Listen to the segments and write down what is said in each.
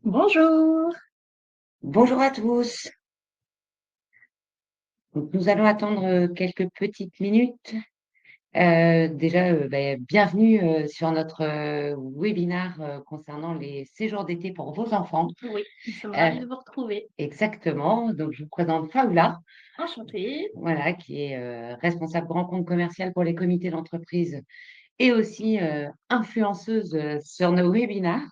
Bonjour. Bonjour à tous. Donc, nous allons attendre quelques petites minutes. Déjà, bienvenue sur notre webinaire concernant les séjours d'été pour vos enfants. Oui, nous sommes Euh, ravis de vous retrouver. Exactement. Donc, je vous présente Faoula, Enchantée. voilà, qui est responsable grand compte commercial pour les comités d'entreprise et aussi influenceuse sur nos webinaires.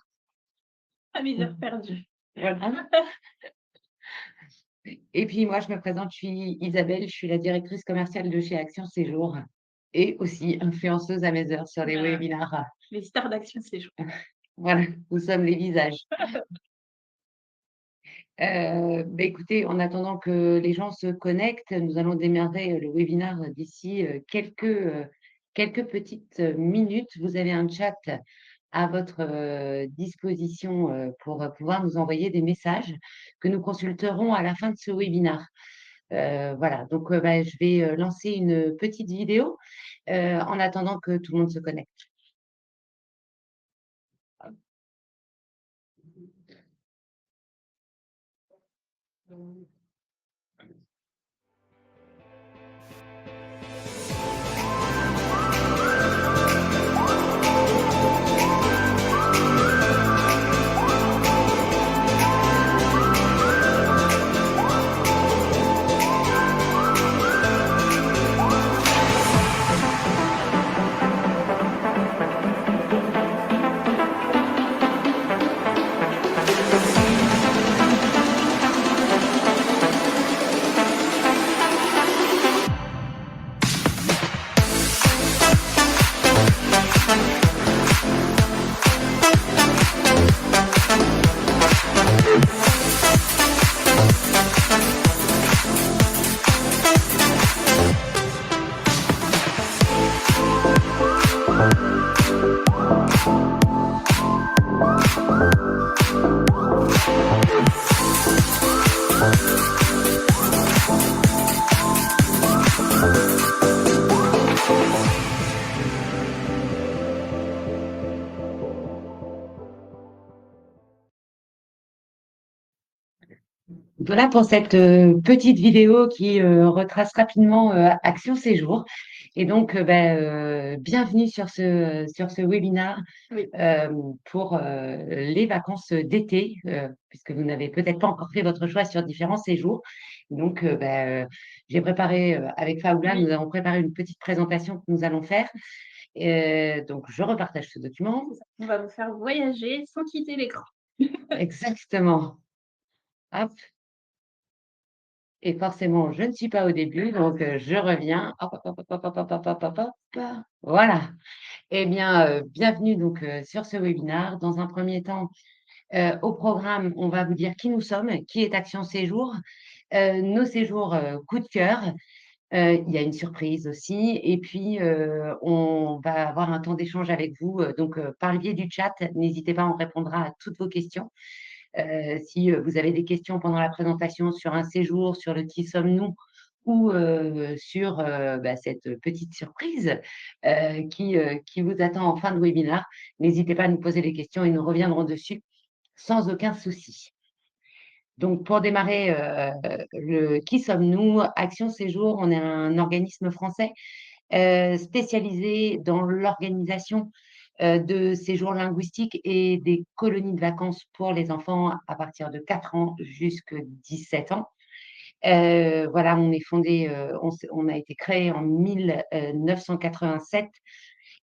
À mes heures perdues. Voilà. Et puis moi, je me présente, je suis Isabelle, je suis la directrice commerciale de chez Action Séjour et aussi influenceuse à mes heures sur les Voilà, webinaires. les stars d'Action Séjour. Voilà, nous sommes les visages. Écoutez, en attendant que les gens se connectent, nous allons démarrer le webinaire d'ici quelques petites minutes. Vous avez un chat à votre disposition pour pouvoir nous envoyer des messages que nous consulterons à la fin de ce webinaire. Voilà, donc je vais lancer une petite vidéo en attendant que tout le monde se connecte. Voilà pour cette petite vidéo qui retrace rapidement Action Séjour. Et donc, bienvenue sur ce webinaire Oui, euh, pour les vacances d'été, puisque vous n'avez peut-être pas encore fait votre choix sur différents séjours. Donc, j'ai préparé, avec Faoula, nous oui, avons préparé une petite présentation que nous allons faire. Donc, je repartage ce document. c'est ça. On va vous faire voyager sans quitter l'écran. Exactement. Hop. Et forcément, je ne suis pas au début, donc je reviens. Hop, hop, hop, hop, hop, hop, hop, hop, hop, hop, hop. Voilà. Eh bien, bienvenue donc sur ce webinaire. Dans un premier temps, au programme, on va vous dire qui nous sommes, qui est Action Séjour, nos séjours coup de cœur. Il y a une surprise aussi. Et puis, on va avoir un temps d'échange avec vous. Donc, par le biais du chat, n'hésitez pas, on répondra à toutes vos questions. Si vous avez des questions pendant la présentation sur un séjour, sur le qui sommes-nous, ou sur cette petite surprise qui vous attend en fin de webinaire, n'hésitez pas à nous poser des questions et nous reviendrons dessus sans aucun souci. Donc, pour démarrer, le qui sommes-nous? Action Séjour, on est un organisme français spécialisé dans l'organisation de séjours linguistiques et des colonies de vacances pour les enfants à partir de 4 ans jusqu'à 17 ans. Voilà, on est fondé, on a été créé en 1987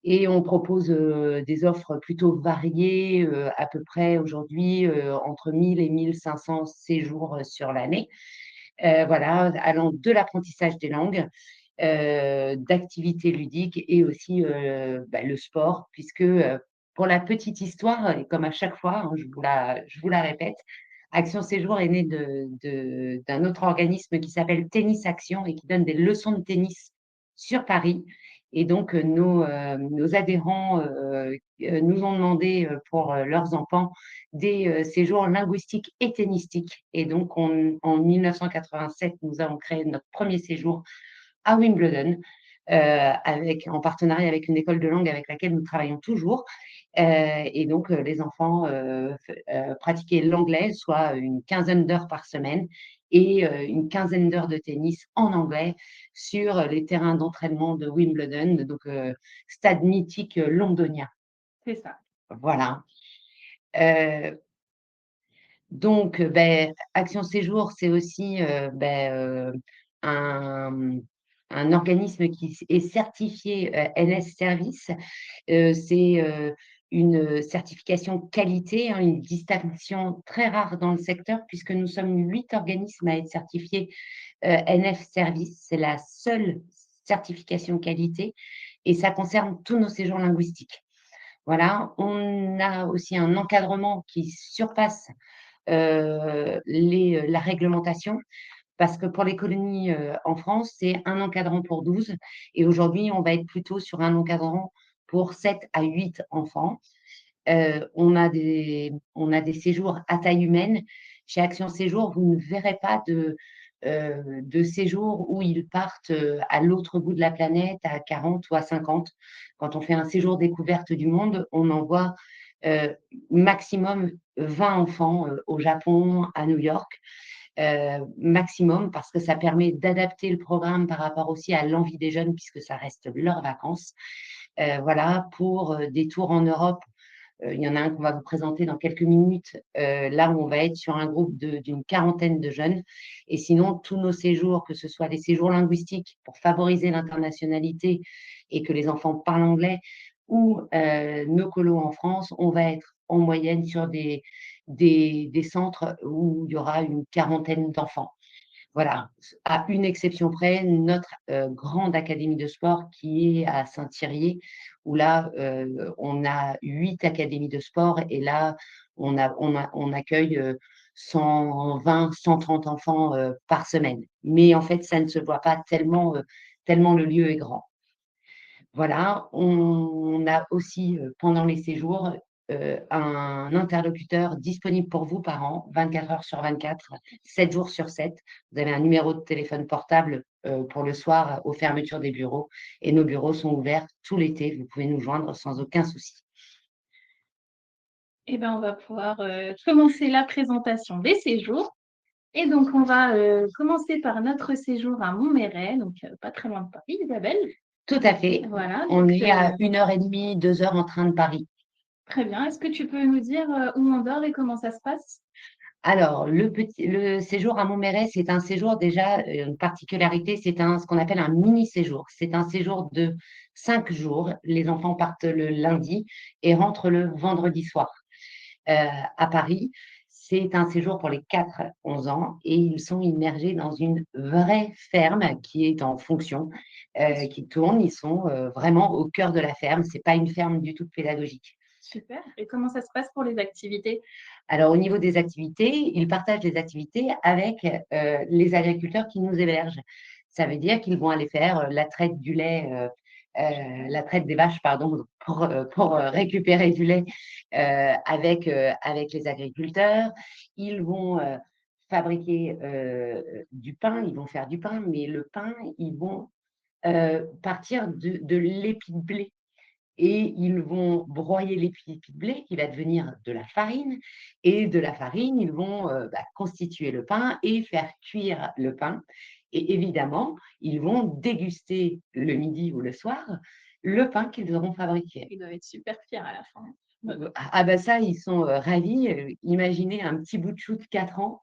et on propose des offres plutôt variées, à peu près aujourd'hui entre 1000 et 1500 séjours sur l'année. Voilà, allant de l'apprentissage des langues, d'activités ludiques et aussi le sport, puisque pour la petite histoire, et comme à chaque fois, hein, je vous la répète, Action Séjour est né d'un autre organisme qui s'appelle Tennis Action et qui donne des leçons de tennis sur Paris. Et donc, nos adhérents nous ont demandé pour leurs enfants des séjours linguistiques et tennistiques. Et donc, en 1987, nous avons créé notre premier séjour à Wimbledon. en partenariat avec une école de langue avec laquelle nous travaillons toujours. Et donc, les enfants pratiquaient l'anglais, soit une quinzaine d'heures par semaine et une quinzaine d'heures de tennis en anglais sur les terrains d'entraînement de Wimbledon, donc stade mythique londonien. C'est ça. Voilà. Heu, donc, Action Séjour, c'est aussi, un un organisme qui est certifié, NS Service. C'est, une certification qualité, hein, une distinction très rare dans le secteur puisque nous sommes 8 organismes à être certifiés, NF Service. C'est la seule certification qualité et ça concerne tous nos séjours linguistiques. Voilà, on a aussi un encadrement qui surpasse, la réglementation parce que pour les colonies, en France, c'est un encadrant pour 12 et aujourd'hui, on va être plutôt sur un encadrant pour 7 à 8 enfants. On a des séjours à taille humaine. Chez Action Séjour, vous ne verrez pas de séjours où ils partent, à l'autre bout de la planète, à 40 ou à 50. Quand on fait un séjour découverte du monde, on envoie, maximum 20 enfants, au Japon, à New York, maximum parce que ça permet d'adapter le programme par rapport aussi à l'envie des jeunes puisque ça reste leurs vacances. Voilà, pour, des tours en Europe, il y en a un qu'on va vous présenter dans quelques minutes, là où on va être sur un groupe d'une quarantaine de jeunes et sinon tous nos séjours, que ce soit les séjours linguistiques pour favoriser l'internationalité et que les enfants parlent anglais ou nos colos en France, on va être en moyenne sur des centres où il y aura une quarantaine d'enfants. Voilà, à une exception près, notre, grande académie de sport qui est à Saint-Thirier, où là, on a 8 académies de sport et là, on accueille, 120-130 enfants, par semaine. Mais en fait, ça ne se voit pas tellement le lieu est grand. Voilà, on a aussi, pendant les séjours, un interlocuteur disponible pour vous, parents, 24 heures sur 24, 7 jours sur 7. Vous avez un numéro de téléphone portable, pour le soir aux fermetures des bureaux et nos bureaux sont ouverts tout l'été. Vous pouvez nous joindre sans aucun souci. Eh ben, on va pouvoir, commencer la présentation des séjours et donc on va, commencer par notre séjour à Montméret, donc pas très loin de Paris, Isabelle. Tout à fait. Voilà, On donc est à 1 heure et demie, 2 heures en train de Paris. très bien. Est-ce que tu peux nous dire, où on dort et comment ça se passe? Alors, le séjour à Montméret, c'est un séjour déjà, une particularité, c'est ce qu'on appelle un mini séjour. C'est un séjour de 5 jours. Les enfants partent le lundi et rentrent le vendredi soir, heu, à Paris. C'est un séjour pour les 4-11 ans et ils sont immergés dans une vraie ferme qui est en fonction, qui tourne. Ils sont, vraiment au cœur de la ferme. C'est pas une ferme du tout pédagogique. Super, et comment ça se passe pour les activités? Alors au niveau des activités, ils partagent les activités avec, les agriculteurs qui nous hébergent. Ça veut dire qu'ils vont aller faire, la traite du lait, la traite des vaches pardon, donc pour, récupérer du lait, avec les agriculteurs. Ils vont, fabriquer, du pain, ils vont faire du pain, mais le pain, ils vont, partir de l'épi de blé et ils vont broyer l'épi de blé qui va devenir de la farine et de la farine, ils vont, constituer le pain et faire cuire le pain et évidemment, ils vont déguster le midi ou le soir, le pain qu'ils auront fabriqué. Ils doivent être super fiers à la fin. Ça, ils sont, ravis, imaginez un petit bout de chou de 4 ans,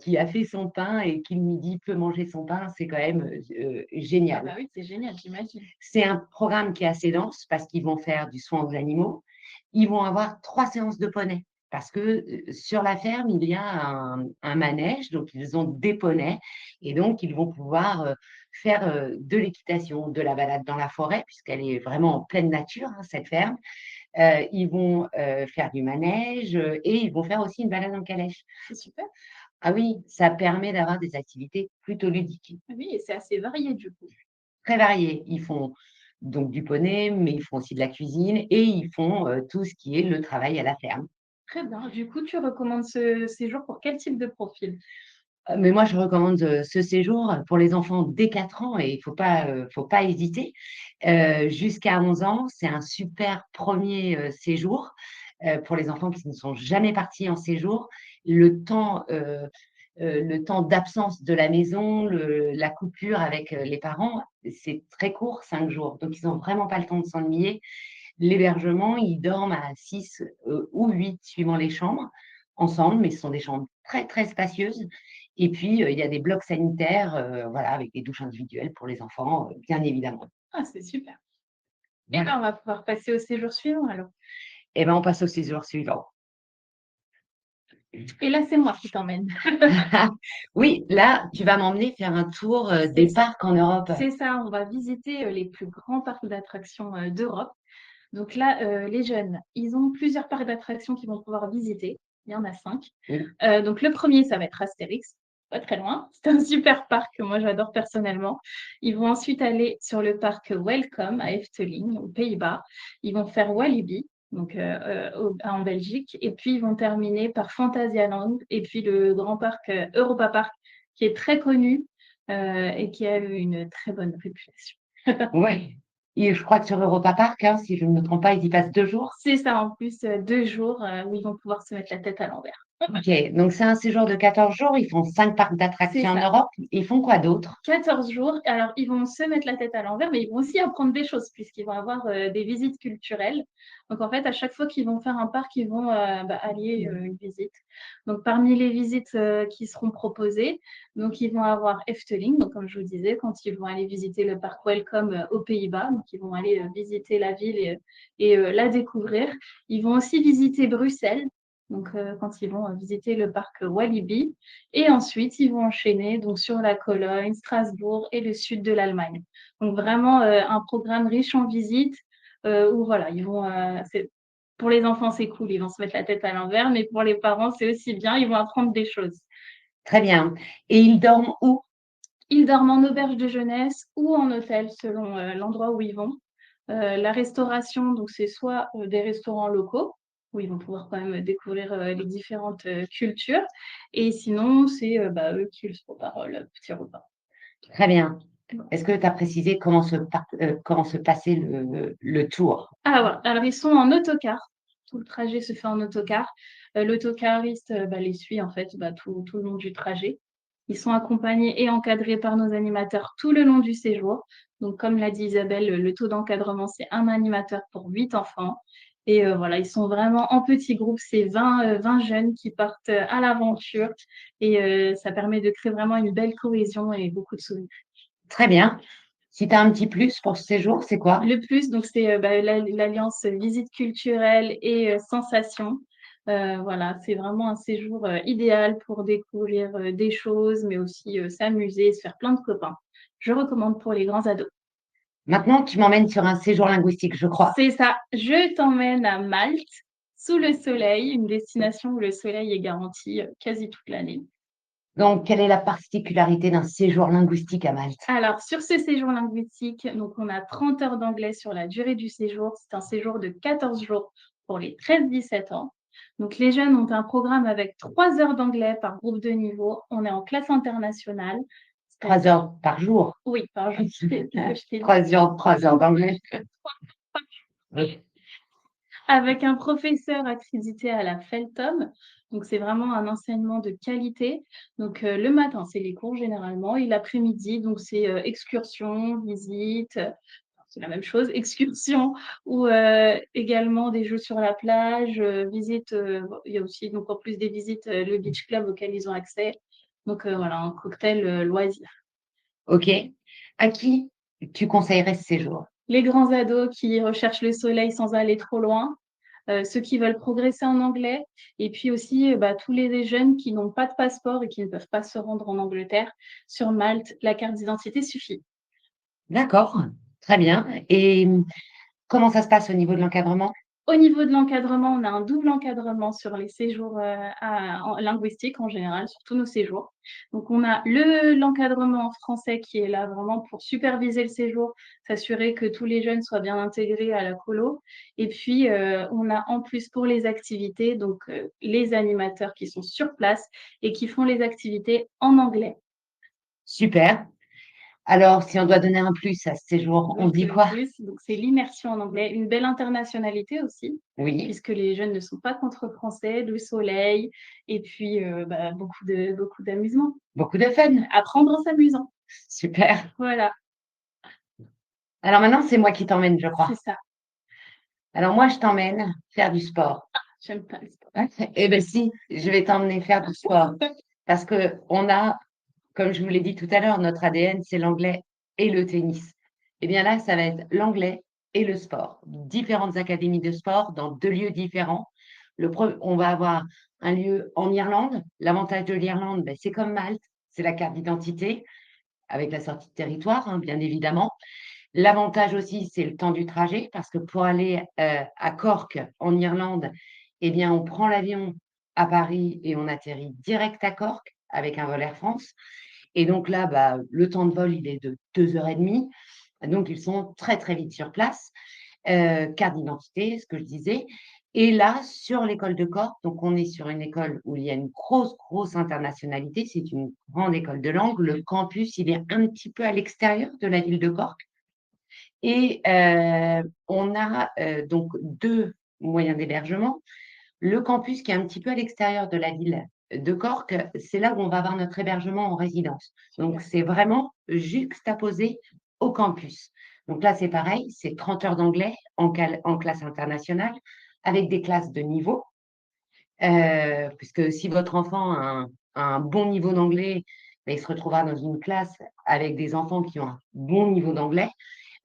qui a fait son pain et qui le midi peut manger son pain, c'est quand même, Ah bah génial. oui, c'est génial, j'imagine. C'est un programme qui est assez dense parce qu'ils vont faire du soin aux animaux. Ils vont avoir 3 séances de poney parce que, sur la ferme, il y a un manège, donc ils ont des poneys et donc ils vont pouvoir, faire, de l'équitation, de la balade dans la forêt puisqu'elle est vraiment en pleine nature, hein, cette ferme. Ils vont, faire du manège, et ils vont faire aussi une balade en calèche. C'est super. Ah oui, ça permet d'avoir des activités plutôt ludiques. Ah oui, et c'est assez varié du coup. Très variés. Ils font donc du poney, mais ils font aussi de la cuisine et ils font, tout ce qui est le travail à la ferme. Très bien. Du coup, tu recommandes ce séjour pour quel type de profil? Mais moi, je recommande, ce séjour pour les enfants dès 4 ans et il faut pas hésiter. Jusqu'à 11 ans, c'est un super premier séjour, pour les enfants qui ne sont jamais partis en séjour. Le temps, le temps d'absence de la maison, la coupure avec, les parents, c'est très court, 5 jours. Donc ils ont vraiment pas le temps de s'ennuyer. L'hébergement, ils dorment à 6 ou 8 suivant les chambres, ensemble, mais ce sont des chambres très, très spacieuses et puis, il y a des blocs sanitaires, voilà, avec des douches individuelles pour les enfants, bien évidemment. Ah, c'est super. Et Voilà. ben, on va pouvoir passer au séjour suivant alors. Et ben, on passe au séjour suivant. Et là, c'est moi qui t'emmène. Oui, là, tu vas m'emmener faire un tour, C'est des ça. parcs en Europe. C'est ça, on va visiter, les plus grands parcs d'attractions, d'Europe. Donc là, les jeunes, ils ont plusieurs parcs d'attractions qu'ils vont pouvoir visiter. Il y en a 5. Oui, Donc le premier, ça va être Astérix, pas très loin. C'est un super parc que moi j'adore personnellement. Ils vont ensuite aller sur le parc Welcome à Efteling, aux Pays-Bas. Ils vont faire Walibi, donc en Belgique, et puis ils vont terminer par Phantasialand, et puis le grand parc Europa Park, qui est très connu et qui a eu une très bonne réputation. ouais et je crois que sur Europa Park, hein, si je ne me trompe pas, ils y passent 2 jours? C'est ça, en plus, 2 jours où ils vont pouvoir se mettre la tête à l'envers. OK, donc c'est un séjour de 14 jours, ils font 5 parcs C'est d'attractions en ça. Europe. Ils font quoi d'autre? 14 jours. Alors, ils vont se mettre la tête à l'envers, mais ils vont aussi apprendre des choses puisqu'ils vont avoir des visites culturelles. Donc, en fait, à chaque fois qu'ils vont faire un parc, ils vont allier une visite. Donc, parmi les visites qui seront proposées, donc ils vont avoir Efteling, donc comme je vous disais, quand ils vont aller visiter le parc Welcome aux Pays-Bas, donc ils vont aller visiter la ville et la découvrir. Ils vont aussi visiter Bruxelles, donc quand ils vont visiter le parc Walibi. Et ensuite, ils vont enchaîner donc sur la Cologne, Strasbourg et le sud de l'Allemagne. Donc vraiment un programme riche en visites où voilà, ils vont, pour les enfants, c'est cool, ils vont se mettre la tête à l'envers, mais pour les parents, c'est aussi bien, ils vont apprendre des choses. Très bien et ils dorment où? Ils dorment en auberge de jeunesse ou en hôtel selon l'endroit où ils vont. La restauration, donc c'est soit des restaurants locaux, où ils vont pouvoir quand même découvrir les différentes cultures, et sinon, c'est eux qui se préparent le petit repas. Très bien. Est-ce que tu as précisé comment se passait le tour? Ah voilà, alors ils sont en autocar. Tout le trajet se fait en autocar. L'autocariste, les suit en fait, tout le long du trajet. Ils sont accompagnés et encadrés par nos animateurs tout le long du séjour. Donc comme l'a dit Isabelle, le taux d'encadrement, c'est un animateur pour 8 enfants et voilà, ils sont vraiment en petits groupes. C'est 20 jeunes qui partent, à l'aventure et ça permet de créer vraiment une belle cohésion et beaucoup de souvenirs. Très bien. Si tu as un petit plus pour ce séjour, c'est quoi? Le plus, donc c'est l'alliance visite culturelle et sensations. Voilà, c'est vraiment un séjour idéal pour découvrir des choses, mais aussi s'amuser, se faire plein de copains. Je recommande pour les grands ados. Maintenant, tu m'emmènes sur un séjour linguistique, je crois. C'est ça, je t'emmène à Malte, sous le soleil, une destination où le soleil est garanti quasi toute l'année. Donc, quelle est la particularité d'un séjour linguistique à Malte? Alors, sur ce séjour linguistique, donc on a 30 heures d'anglais sur la durée du séjour. C'est un séjour de 14 jours pour les 13-17 ans. Donc, les jeunes ont un programme avec 3 heures d'anglais par groupe de niveau. On est en classe internationale, 3 c'est-à-dire, heures par jour. oui, par jour, je t'ai dit, 3 heures d'anglais. Oui. avec un professeur accrédité à la Feltom. Donc, c'est vraiment un enseignement de qualité. Donc, le matin, c'est les cours généralement, et l'après-midi, donc c'est excursion, visite, c'est la même chose, excursion ou également des jeux sur la plage, visite, il y a aussi donc en plus des visites, le beach club auquel ils ont accès. Donc voilà, un cocktail, loisir. OK. À qui tu conseillerais ce séjour? Les grands ados qui recherchent le soleil sans aller trop loin, ceux qui veulent progresser en anglais et puis aussi, tous les jeunes qui n'ont pas de passeport et qui ne peuvent pas se rendre en Angleterre. Sur Malte, la carte d'identité suffit. D'accord, très bien et comment ça se passe au niveau de l'encadrement? Au niveau de l'encadrement, on a un double encadrement sur les séjours linguistiques en général, sur tous nos séjours. Donc, on a l'encadrement français qui est là vraiment pour superviser le séjour, s'assurer que tous les jeunes soient bien intégrés à la colo. Et puis, on a en plus pour les activités, donc les animateurs qui sont sur place et qui font les activités en anglais. Super. Alors, si on doit donner un plus à ce séjour, on Donc, dit quoi? donc c'est l'immersion en anglais, une belle internationalité aussi, Oui, puisque les jeunes ne sont pas contre français, le soleil et puis beaucoup d'amusement. beaucoup de fun. Apprendre en s'amusant. Super. Voilà, Alors maintenant, c'est moi qui t'emmène, je c'est crois. ça. Alors moi, je t'emmène faire du sport. J'aime pas le sport. Eh bien si, je vais t'emmener faire du sport. Parce que on a, comme je vous l'ai dit tout à l'heure, notre ADN, c'est l'anglais et le tennis. Eh bien là, ça va être l'anglais et le sport. Différentes académies de sport dans 2 lieux différents. On va avoir un lieu en Irlande. L'avantage de l'Irlande, ben, c'est comme Malte, c'est la carte d'identité avec la sortie de territoire, hein, bien évidemment. L'avantage aussi, c'est le temps du trajet parce que pour aller, à Cork, en Irlande, eh bien, on prend l'avion à Paris et on atterrit direct à Cork avec un vol Air France et donc là, bah, le temps de vol, il est de 2 heures et demie. Donc ils sont très, très vite sur place. Carte d'identité, ce que je disais et là, sur l'école de Cork, donc on est sur une école où il y a une grosse, grosse internationalité. C'est une grande école de langue. Le campus, il est un petit peu à l'extérieur de la ville de Cork. Et on a, donc 2 moyens d'hébergement. Le campus qui est un petit peu à l'extérieur de la ville de Cork, c'est là où on va avoir notre hébergement en résidence. Donc c'est vraiment juxtaposé au campus. Donc là, c'est pareil, c'est 30 heures d'anglais en classe internationale avec des classes de niveau. Puisque si votre enfant a un bon niveau d'anglais, bah, il se retrouvera dans une classe avec des enfants qui ont un bon niveau d'anglais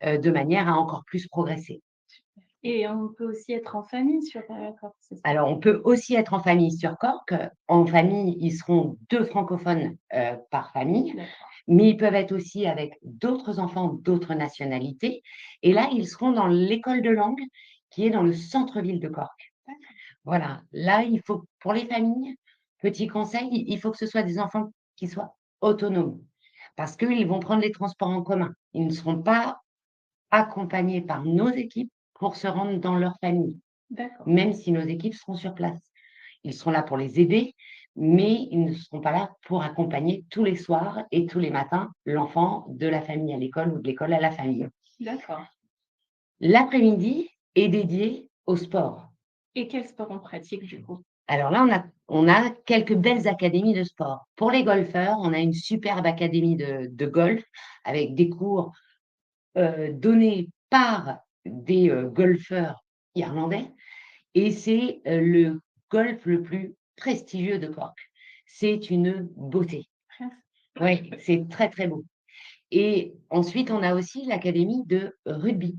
de manière à encore plus progresser. Et on peut aussi être en famille sur Cork, c'est ça? Alors, on peut aussi être en famille sur Cork. En famille, ils seront 2 francophones, par famille, D'accord. mais ils peuvent être aussi avec d'autres enfants d'autres nationalités et là, ils seront dans l'école de langue qui est dans le centre-ville de Cork. Voilà, là, il faut pour les familles, petit conseil, il faut que ce soit des enfants qui soient autonomes parce qu'ils vont prendre les transports en commun. Ils ne seront pas accompagnés par nos équipes pour se rendre dans leur famille, D'accord. même si nos équipes seront sur place. Ils seront là pour les aider, mais ils ne seront pas là pour accompagner tous les soirs et tous les matins l'enfant de la famille à l'école ou de l'école à la famille. D'accord. L'après-midi est dédié au sport. Et quel sport on pratique du coup? Alors là, on a quelques belles académies de sport. Pour les golfeurs, on a une superbe académie de golf avec des cours donnés par des golfeurs irlandais. Et c'est, le golf le plus prestigieux de Cork. C'est une beauté. Oui, c'est très, très beau. Et ensuite, on a aussi l'académie de rugby.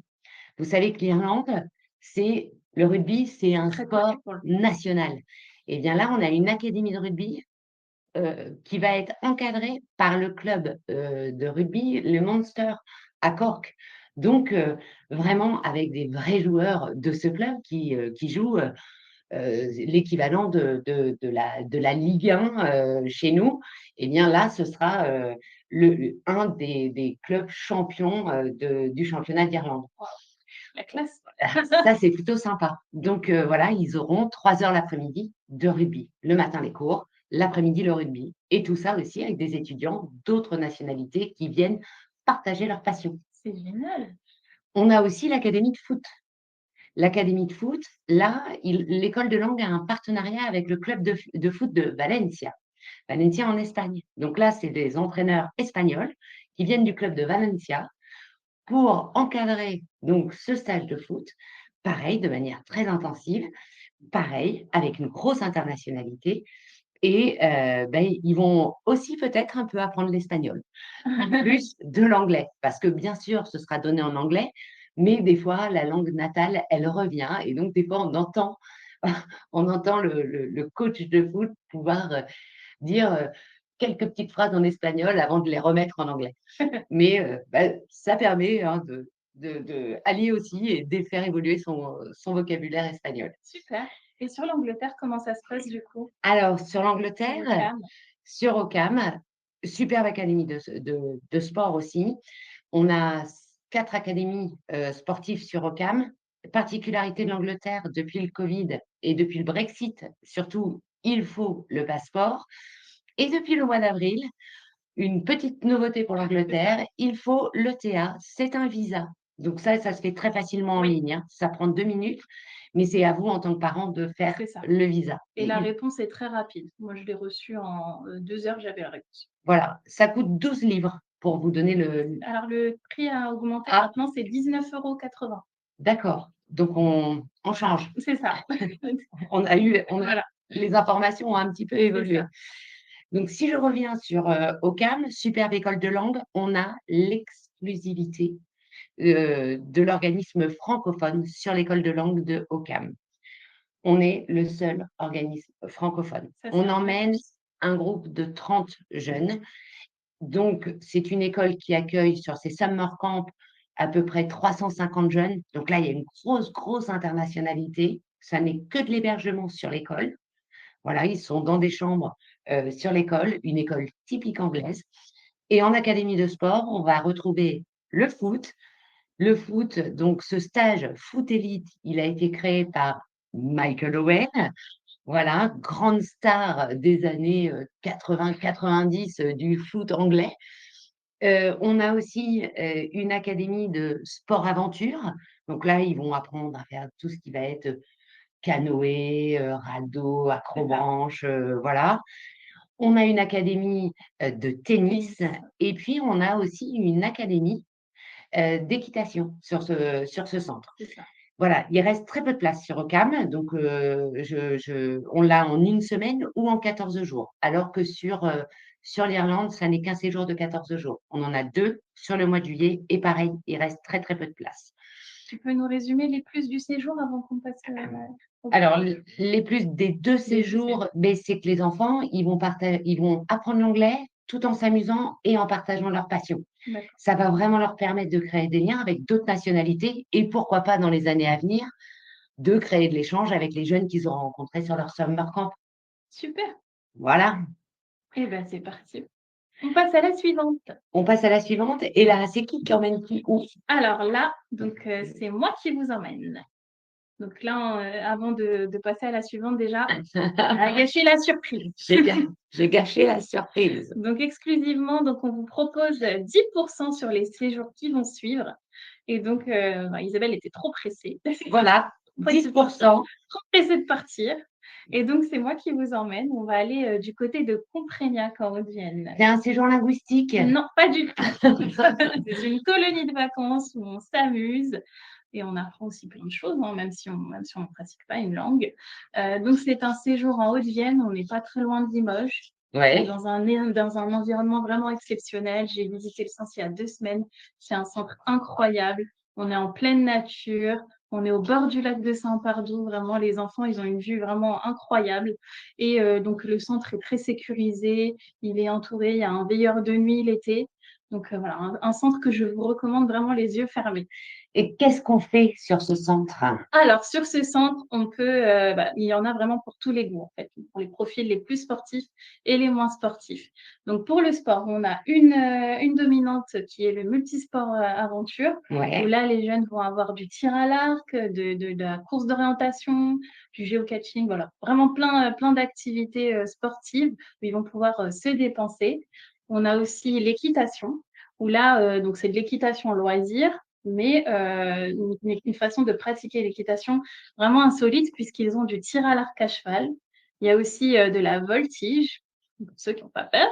Vous savez que l'Irlande, le rugby, c'est un Très connu sport pour le national. Et bien là, on a une académie de rugby, qui va être encadrée par le club, de rugby, le Munster à Cork. Donc, vraiment avec des vrais joueurs de ce club qui jouent, l'équivalent de la Ligue 1 chez nous, et bien là, ce sera un des clubs champions du championnat d'Irlande. la classe. Ça, c'est plutôt sympa. Donc voilà, ils auront 3 heures l'après-midi de rugby. Le matin, les cours, l'après-midi, le rugby. Et tout ça aussi avec des étudiants d'autres nationalités qui viennent partager leur passion. C'est génial. On a aussi l'académie de foot. L'académie de foot, là, l'école de langue a un partenariat avec le club de foot de Valencia. Valencia en Espagne. Donc là, c'est des entraîneurs espagnols qui viennent du club de Valencia pour encadrer donc ce stage de foot, pareil, de manière très intensive, pareil, avec une grosse internationalité. Et ils vont aussi peut-être un peu apprendre l'espagnol, en plus de l'anglais, parce que bien sûr, ce sera donné en anglais, mais des fois, la langue natale, elle revient et donc des fois, on entend on entend le coach de foot pouvoir, dire, quelques petites phrases en espagnol avant de les remettre en anglais. Mais ça permet, hein, allier aussi et de faire évoluer son vocabulaire espagnol. Super. Et sur l'Angleterre, comment ça se passe du coup? Alors sur Sur l'Angleterre, Ocam? sur Occam, superbe académie de sport aussi. On a 4 académies, sportives sur Occam. Particularité de l'Angleterre depuis le Covid et depuis le Brexit, surtout, il faut le passeport et depuis le mois d'avril, une petite nouveauté pour C'est ça. l'Angleterre, il faut l'ETA, c'est un visa. Donc ça se fait très facilement en Oui, ligne, hein. Ça prend 2 minutes, mais c'est à vous en tant que parent de faire c'est ça. le visa Et et la il réponse est très rapide. Moi, je l'ai reçue en, 2 heures, j'avais la réponse. voilà, ça coûte 12 livres pour vous donner le Alors le prix a augmenté, ah, maintenant c'est 19,80 €. d'accord, donc on Voilà, change. c'est ça. On a Voilà, les informations ont un petit peu c'est ça. évolué. Donc si je reviens sur, Occam, superbe école de langue, on a l'exclusivité, de l'organisme francophone sur l'école de langue de Occam. On est le seul organisme francophone. Ça, c'est On un vrai emmène plus. un groupe de 30 jeunes, donc c'est une école qui accueille sur ses summer camps à peu près 350 jeunes. Donc là, il y a une grosse, grosse internationalité. Ça n'est que de l'hébergement sur l'école. Voilà, ils sont dans des chambres, sur l'école, une école typique anglaise et en académie de sport, on va retrouver le foot. Le foot, donc ce stage Foot Élite, il a été créé par Michael Owen, voilà, grande star des années, 80-90, du foot anglais. On a aussi, une académie de sport aventure. Donc là, ils vont apprendre à faire tout ce qui va être canoë, radeau, C'est ça. accrobranche, voilà. On a une académie, de tennis Tennis, et puis on a aussi une académie, d'équitation sur ce centre. c'est ça. Voilà, il reste très peu de place sur Occam, donc on l'a en une semaine ou en 14 jours, alors que sur l'Irlande, ça n'est qu'un séjour de 14 jours. On en a 2 sur le mois de juillet et pareil, il reste très, très peu de place. Tu peux nous résumer les plus du séjour avant qu'on passe, au Alors les plus des 2 des 2 séjours, séjours? beh, c'est que les enfants, ils vont apprendre l'anglais tout en s'amusant et en partageant leur passion. D'accord. Ça va vraiment leur permettre de créer des liens avec d'autres nationalités et pourquoi pas dans les années à venir, de créer de l'échange avec les jeunes qu'ils auront rencontrés sur leur summer camp. Super. Voilà, Eh ben, c'est parti. On passe à la suivante. on passe à la suivante et là, c'est qui emmène qui où? Alors là, donc c'est moi qui vous emmène. Donc là, avant de passer à la suivante déjà, on a gâché la surprise. J'ai ga j'ai gâché la surprise. Donc exclusivement, donc on vous propose, 10 sur les séjours qui vont suivre et donc bah, Isabelle était trop pressée, Voilà, pressée 10. de partir, trop pressée de partir et donc c'est moi qui vous emmène. On va aller, du côté de Comprignac en Haute-Vienne. C'est un séjour linguistique? Non, pas du tout. C'est une colonie de vacances où on s'amuse et on apprend aussi plein de choses, hein, même si on ne pratique pas une langue. Donc c'est un séjour en Haute-Vienne, on n'est pas très loin de Limoges. Ouais, Dans un environnement vraiment exceptionnel. J'ai visité le centre il y a 2 semaines. C'est un centre incroyable. On est en pleine nature, on est au bord du lac de Saint-Pardoux. Vraiment, les enfants, ils ont une vue vraiment incroyable et donc le centre est très sécurisé. Il est entouré, il y a un veilleur de nuit l'été. Donc voilà, un centre que je vous recommande vraiment les yeux fermés. et qu'est-ce qu'on fait sur ce centre? Alors, sur ce centre, on peut, bah, il y en a vraiment pour tous les goûts, en fait, pour les profils les plus sportifs et les moins sportifs. Donc, pour le sport, on a une dominante qui est le multisport aventure, où Ouais, là, les jeunes vont avoir du tir à l'arc, de la course d'orientation, du géocaching, voilà, vraiment plein d'activités sportives où ils vont pouvoir se dépenser. On a aussi l'équitation, où là, donc c'est de l'équitation loisir, mais une façon de pratiquer l'équitation vraiment insolite puisqu'ils ont du tir à l'arc à cheval. Il y a aussi, de la voltige, pour ceux qui ont pas peur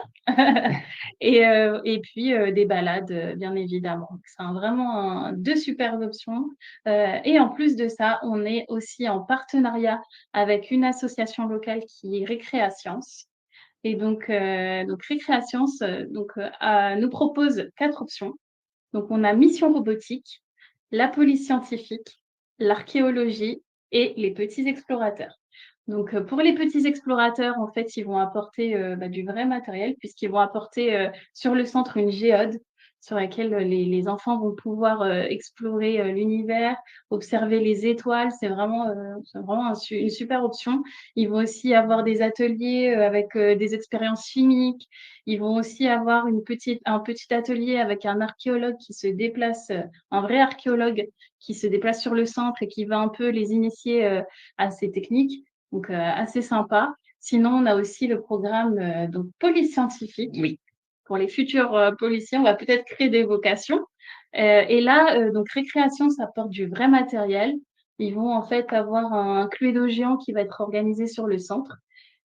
et puis, des balades, bien évidemment. Donc c'est vraiment 2 superbes options, et en plus de ça, on est aussi en partenariat avec une association locale qui est Récréascience et donc Récréascience, nous propose 4 options. Donc, on a mission robotique, la police scientifique, l'archéologie et les petits explorateurs. Donc, pour les petits explorateurs, en fait, ils vont apporter bah, du vrai matériel puisqu'ils vont apporter sur le centre une géode. sur laquelle les enfants vont pouvoir explorer l'univers, observer les étoiles. C'est vraiment une super option. Ils vont aussi avoir des ateliers avec des expériences chimiques. Ils vont aussi avoir un petit atelier avec un archéologue qui se déplace, un vrai archéologue qui se déplace sur le centre et qui va un peu les initier à ces techniques. Donc, assez sympa. Sinon, on a aussi le programme donc polyscientifique. Oui. Pour les futurs policiers, on va peut-être créer des vocations. Et là, donc récréation, ça porte du vrai matériel. Ils vont en fait avoir un cluedo géant qui va être organisé sur le centre.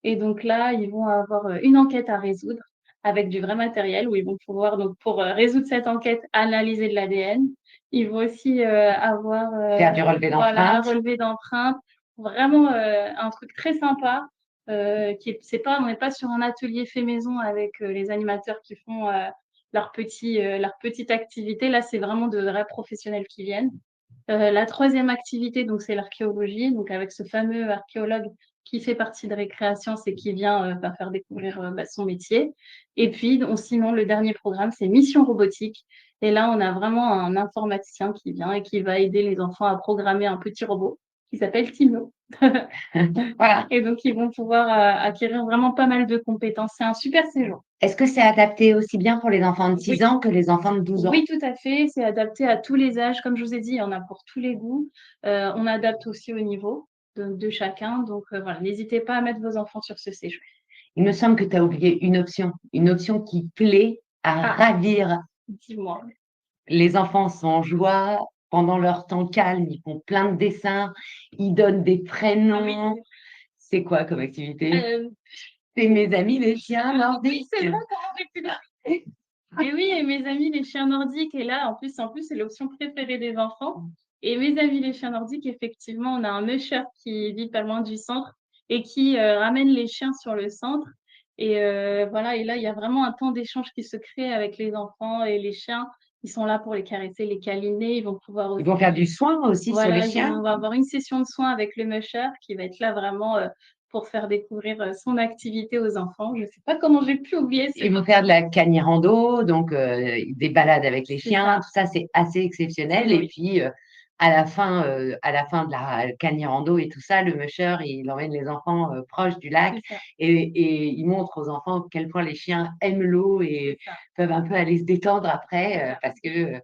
Et donc là, ils vont avoir une enquête à résoudre avec du vrai matériel où ils vont pouvoir, donc pour résoudre cette enquête, analyser de l'ADN. Ils vont aussi avoir Faire du relevé voilà, un d'empreintes. relevé d'empreintes. Vraiment un truc très sympa. C'est pas, on n'est pas sur un atelier fait maison avec les animateurs qui font leur petite activité. Là, c'est vraiment de vrais professionnels qui viennent. La troisième activité, donc, c'est l'archéologie, donc avec ce fameux archéologue qui fait partie de Récréation, c'est qui vient faire découvrir son métier. Et puis, sinon, le dernier programme, c'est Mission robotique. Et là, on a vraiment un informaticien qui vient et qui va aider les enfants à programmer un petit robot qui s'appelle Timo. Voilà. Et donc, ils vont pouvoir acquérir vraiment pas mal de compétences. C'est un super séjour. Est-ce que c'est adapté aussi bien pour les enfants de 6 Oui, ans que les enfants de 12 ans? oui, tout à fait. C'est adapté à tous les âges. Comme je vous ai dit, il y en a pour tous les goûts. On adapte aussi au niveau de chacun. Donc, voilà, n'hésitez pas à mettre vos enfants sur ce séjour. Il me semble que tu as oublié une option qui plaît à Ah, ravir. dis-moi. Les enfants sont en joie. Pendant leur temps calme, ils font plein de dessins, ils donnent des Ah oui, prénoms. C'est quoi comme activité? euh, C'est mes amis les chiens oui, nordiques. c'est bon, comment j'ai pu et oui, et mes amis les chiens nordiques, et là, en plus, c'est l'option préférée des enfants. Et mes amis les chiens nordiques, effectivement, on a un musher qui vit pas loin du centre et qui ramène les chiens sur le centre. Et voilà, et là, il y a vraiment un temps d'échange qui se crée avec les enfants et les chiens. Ils sont là pour les caresser, les câliner. Ils vont pouvoir Ils vont faire du soin aussi sur les voilà, chiens. on va avoir une session de soins avec le musher qui va être là vraiment pour faire découvrir son activité aux enfants. Je ne sais pas comment j'ai pu oublier Ils vont faire de la canirando, donc des balades avec les c'est chiens. ça. Tout ça, c'est assez exceptionnel. Et Oui, puis, à la fin de la canirando et tout ça, le musher, il emmène les enfants proches du lac c'est ça, et il montre aux enfants à quel point les chiens aiment l'eau c'est et ça, peuvent un peu aller se détendre c'est après ça.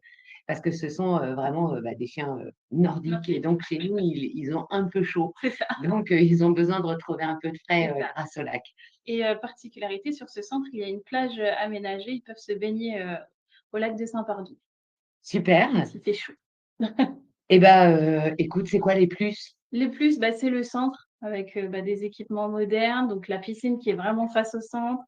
parce que ce sont vraiment des chiens nordiques. Et donc, chez nous, ils ont un peu chaud. C'est ça, Donc, ils ont besoin de retrouver un peu de frais c'est ça. grâce au lac. Et particularité sur ce centre, il y a une plage aménagée. Ils peuvent se baigner au lac de Saint-Pardoux, Super. s'il fait chaud. Eh ben, écoute, c'est quoi les plus? Les plus, c'est le centre avec des équipements modernes, donc la piscine qui est vraiment face au centre,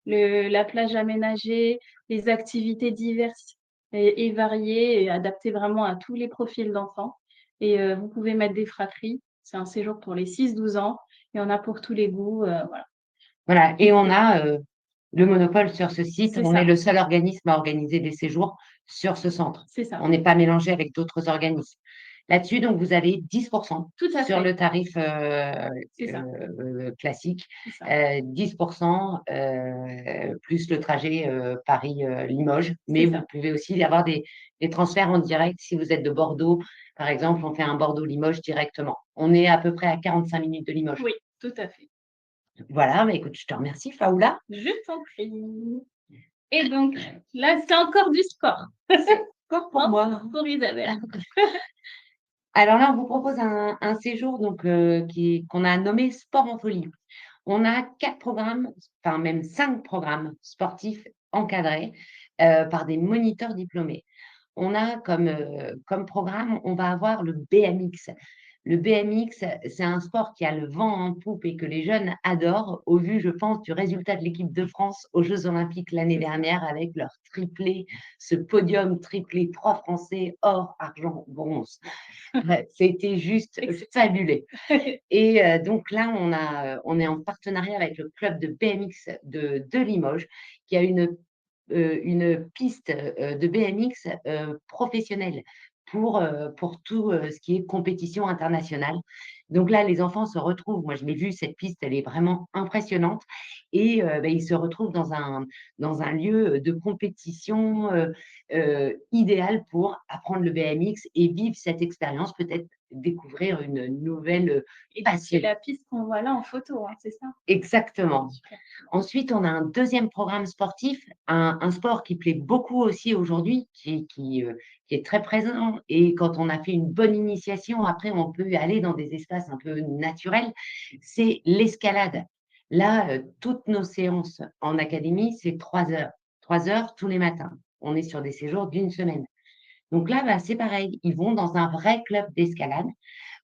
la plage aménagée, les activités diverses et variées et adaptées vraiment à tous les profils d'enfants. Et vous pouvez mettre des fratries. C'est un séjour pour les 6-12 ans. Il y en a pour tous les goûts. Voilà. Voilà, et on a le monopole sur ce site. C'est On est ça, le seul organisme à organiser des séjours sur ce centre. c'est ça. On n'est pas mélangé avec d'autres organismes. Là-dessus, donc, vous avez 10% Tout à sur fait. le tarif C'est ça, classique, c'est ça. 10% plus le trajet Paris-Limoges. Mais C'est vous ça. pouvez aussi avoir des transferts en direct si vous êtes de Bordeaux. Par exemple, on fait un Bordeaux-Limoges directement. On est à peu près à 45 minutes de Limoges. Oui, tout à fait. Voilà, mais écoute, je te remercie, Faoula. Je t'en prie. Et donc, là, c'est encore du sport. Encore pour Hein, moi. pour Isabelle. Alors là, on vous propose un séjour donc, qu'on a nommé Sport en folie. On a 4 programmes, enfin même 5 programmes sportifs encadrés par des moniteurs diplômés. On a comme programme, on va avoir le BMX. Le BMX, c'est un sport qui a le vent en poupe et que les jeunes adorent, au vu, je pense, du résultat de l'équipe de France aux Jeux olympiques l'année C'est ça. dernière avec leur triplé, ce podium triplé, 3 Français, or, argent, bronze. C'était juste Excellent. fabuleux. Et donc là, on est en partenariat avec le club de BMX de Limoges, qui a une piste de BMX professionnelle pour tout ce qui est compétition internationale. Donc là, les enfants se retrouvent, moi je l'ai vu, cette piste, elle est vraiment impressionnante et ils se retrouvent dans un lieu, de compétition, idéal pour apprendre le BMX et vivre cette expérience, peut-être découvrir une nouvelle, Et donc c'est passion. la piste qu'on voit là en photo, hein, c'est ça? Exactement. Super. Ensuite, on a un deuxième programme sportif, un sport qui plaît beaucoup aussi aujourd'hui, qui est très présent et quand on a fait une bonne initiation, après on peut aller dans des espaces un peu naturels, c'est l'escalade. Là, toutes nos séances en académie, c'est 3 heures. 3 heures tous les matins. On est sur des séjours d'une semaine. Donc là, bah, c'est pareil, ils vont dans un vrai club d'escalade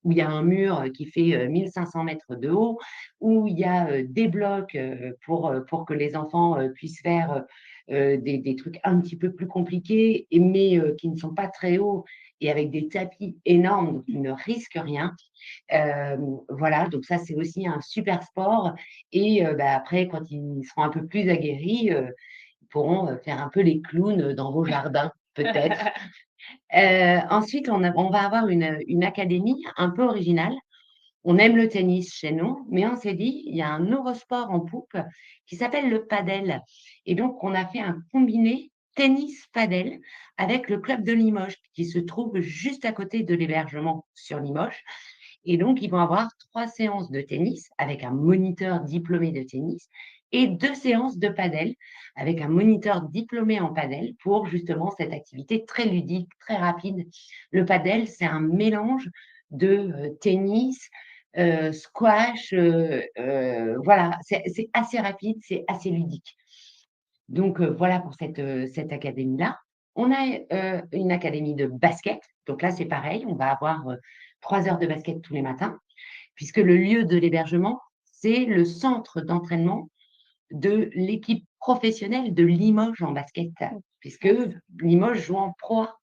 où il y a un mur, qui fait, 1 500 mètres de haut, où il y a, des blocs, pour que les enfants, puissent faire, des trucs un petit peu plus compliqués mais qui ne sont pas très hauts et avec des tapis énormes, donc ils ne risquent rien. Voilà, donc ça, c'est aussi un super sport et bah, après quand ils seront un peu plus aguerris, ils pourront, faire un peu les clowns, dans vos jardins, peut-être. Ensuite, on va avoir une académie un peu originale. On aime le tennis chez nous, mais on s'est dit: «Il y a un nouveau sport en poupe qui s'appelle le padel» et donc on a fait un combiné tennis-padel avec le club de Limoges qui se trouve juste à côté de l'hébergement sur Limoges et donc ils vont avoir 3 séances de tennis avec un moniteur diplômé de tennis et 2 séances de padel avec un moniteur diplômé en padel pour justement cette activité très ludique, très rapide. Le padel, c'est un mélange de, tennis, squash, voilà, c'est assez rapide, c'est assez ludique. Donc voilà pour cette académie-là. On a, une académie de basket, donc là, c'est pareil, on va avoir, 3 heures de basket tous les matins, puisque le lieu de l'hébergement, c'est le centre d'entraînement de l'équipe professionnelle de Limoges en basket, puisque Super. Limoges joue en Pro A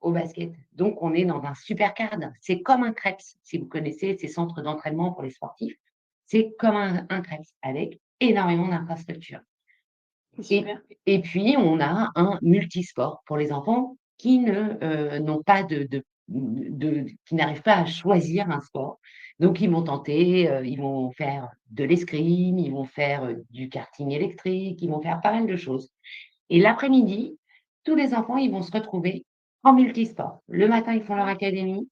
au basket. Donc on est dans un super cadre. C'est comme un Crêpes, si vous connaissez ces centres d'entraînement pour les sportifs. C'est comme un Crêpes avec énormément d'infrastructures. C'est Et super. et puis on a un multisport pour les enfants qui n'ont pas qui n'arrivent pas à choisir un sport. Donc ils vont tenter, ils vont faire de l'escrime, ils vont faire, du karting électrique, ils vont faire pas mal de choses. Et l'après-midi, tous les enfants, ils vont se retrouver en multisport. Le matin, ils font leur Ah, académie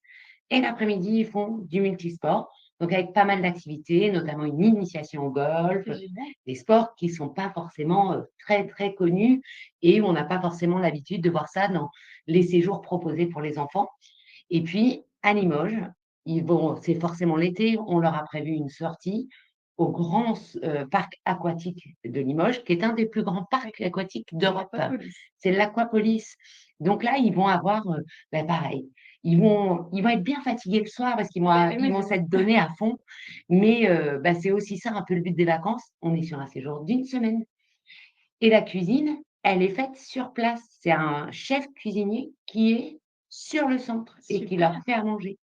et l'après-midi, ils font du multisport, donc avec pas mal d'activités, notamment une initiation au golf, c'est génial. des sports qui ne sont pas forcément, très, très connus et où on n'a pas forcément l'habitude de voir ça dans les séjours proposés pour les enfants. Et puis à Limoges, ils vont c'est forcément l'été, on leur a prévu une sortie au grand parc aquatique de Limoges, qui est un des plus grands parcs D'accord. aquatiques C'est d'Europe. l'Aquapolis. C'est l'Aquapolis. Donc là, ils vont avoir, pareil, ils vont être bien fatigués le soir parce Bah, ils vont j'imagine. s'être donnés à fond, mais c'est aussi ça un peu le but des vacances. On est sur un séjour d'une semaine et la cuisine, elle est faite sur place. C'est un chef cuisinier qui est sur le centre et qui leur Super. fait à manger.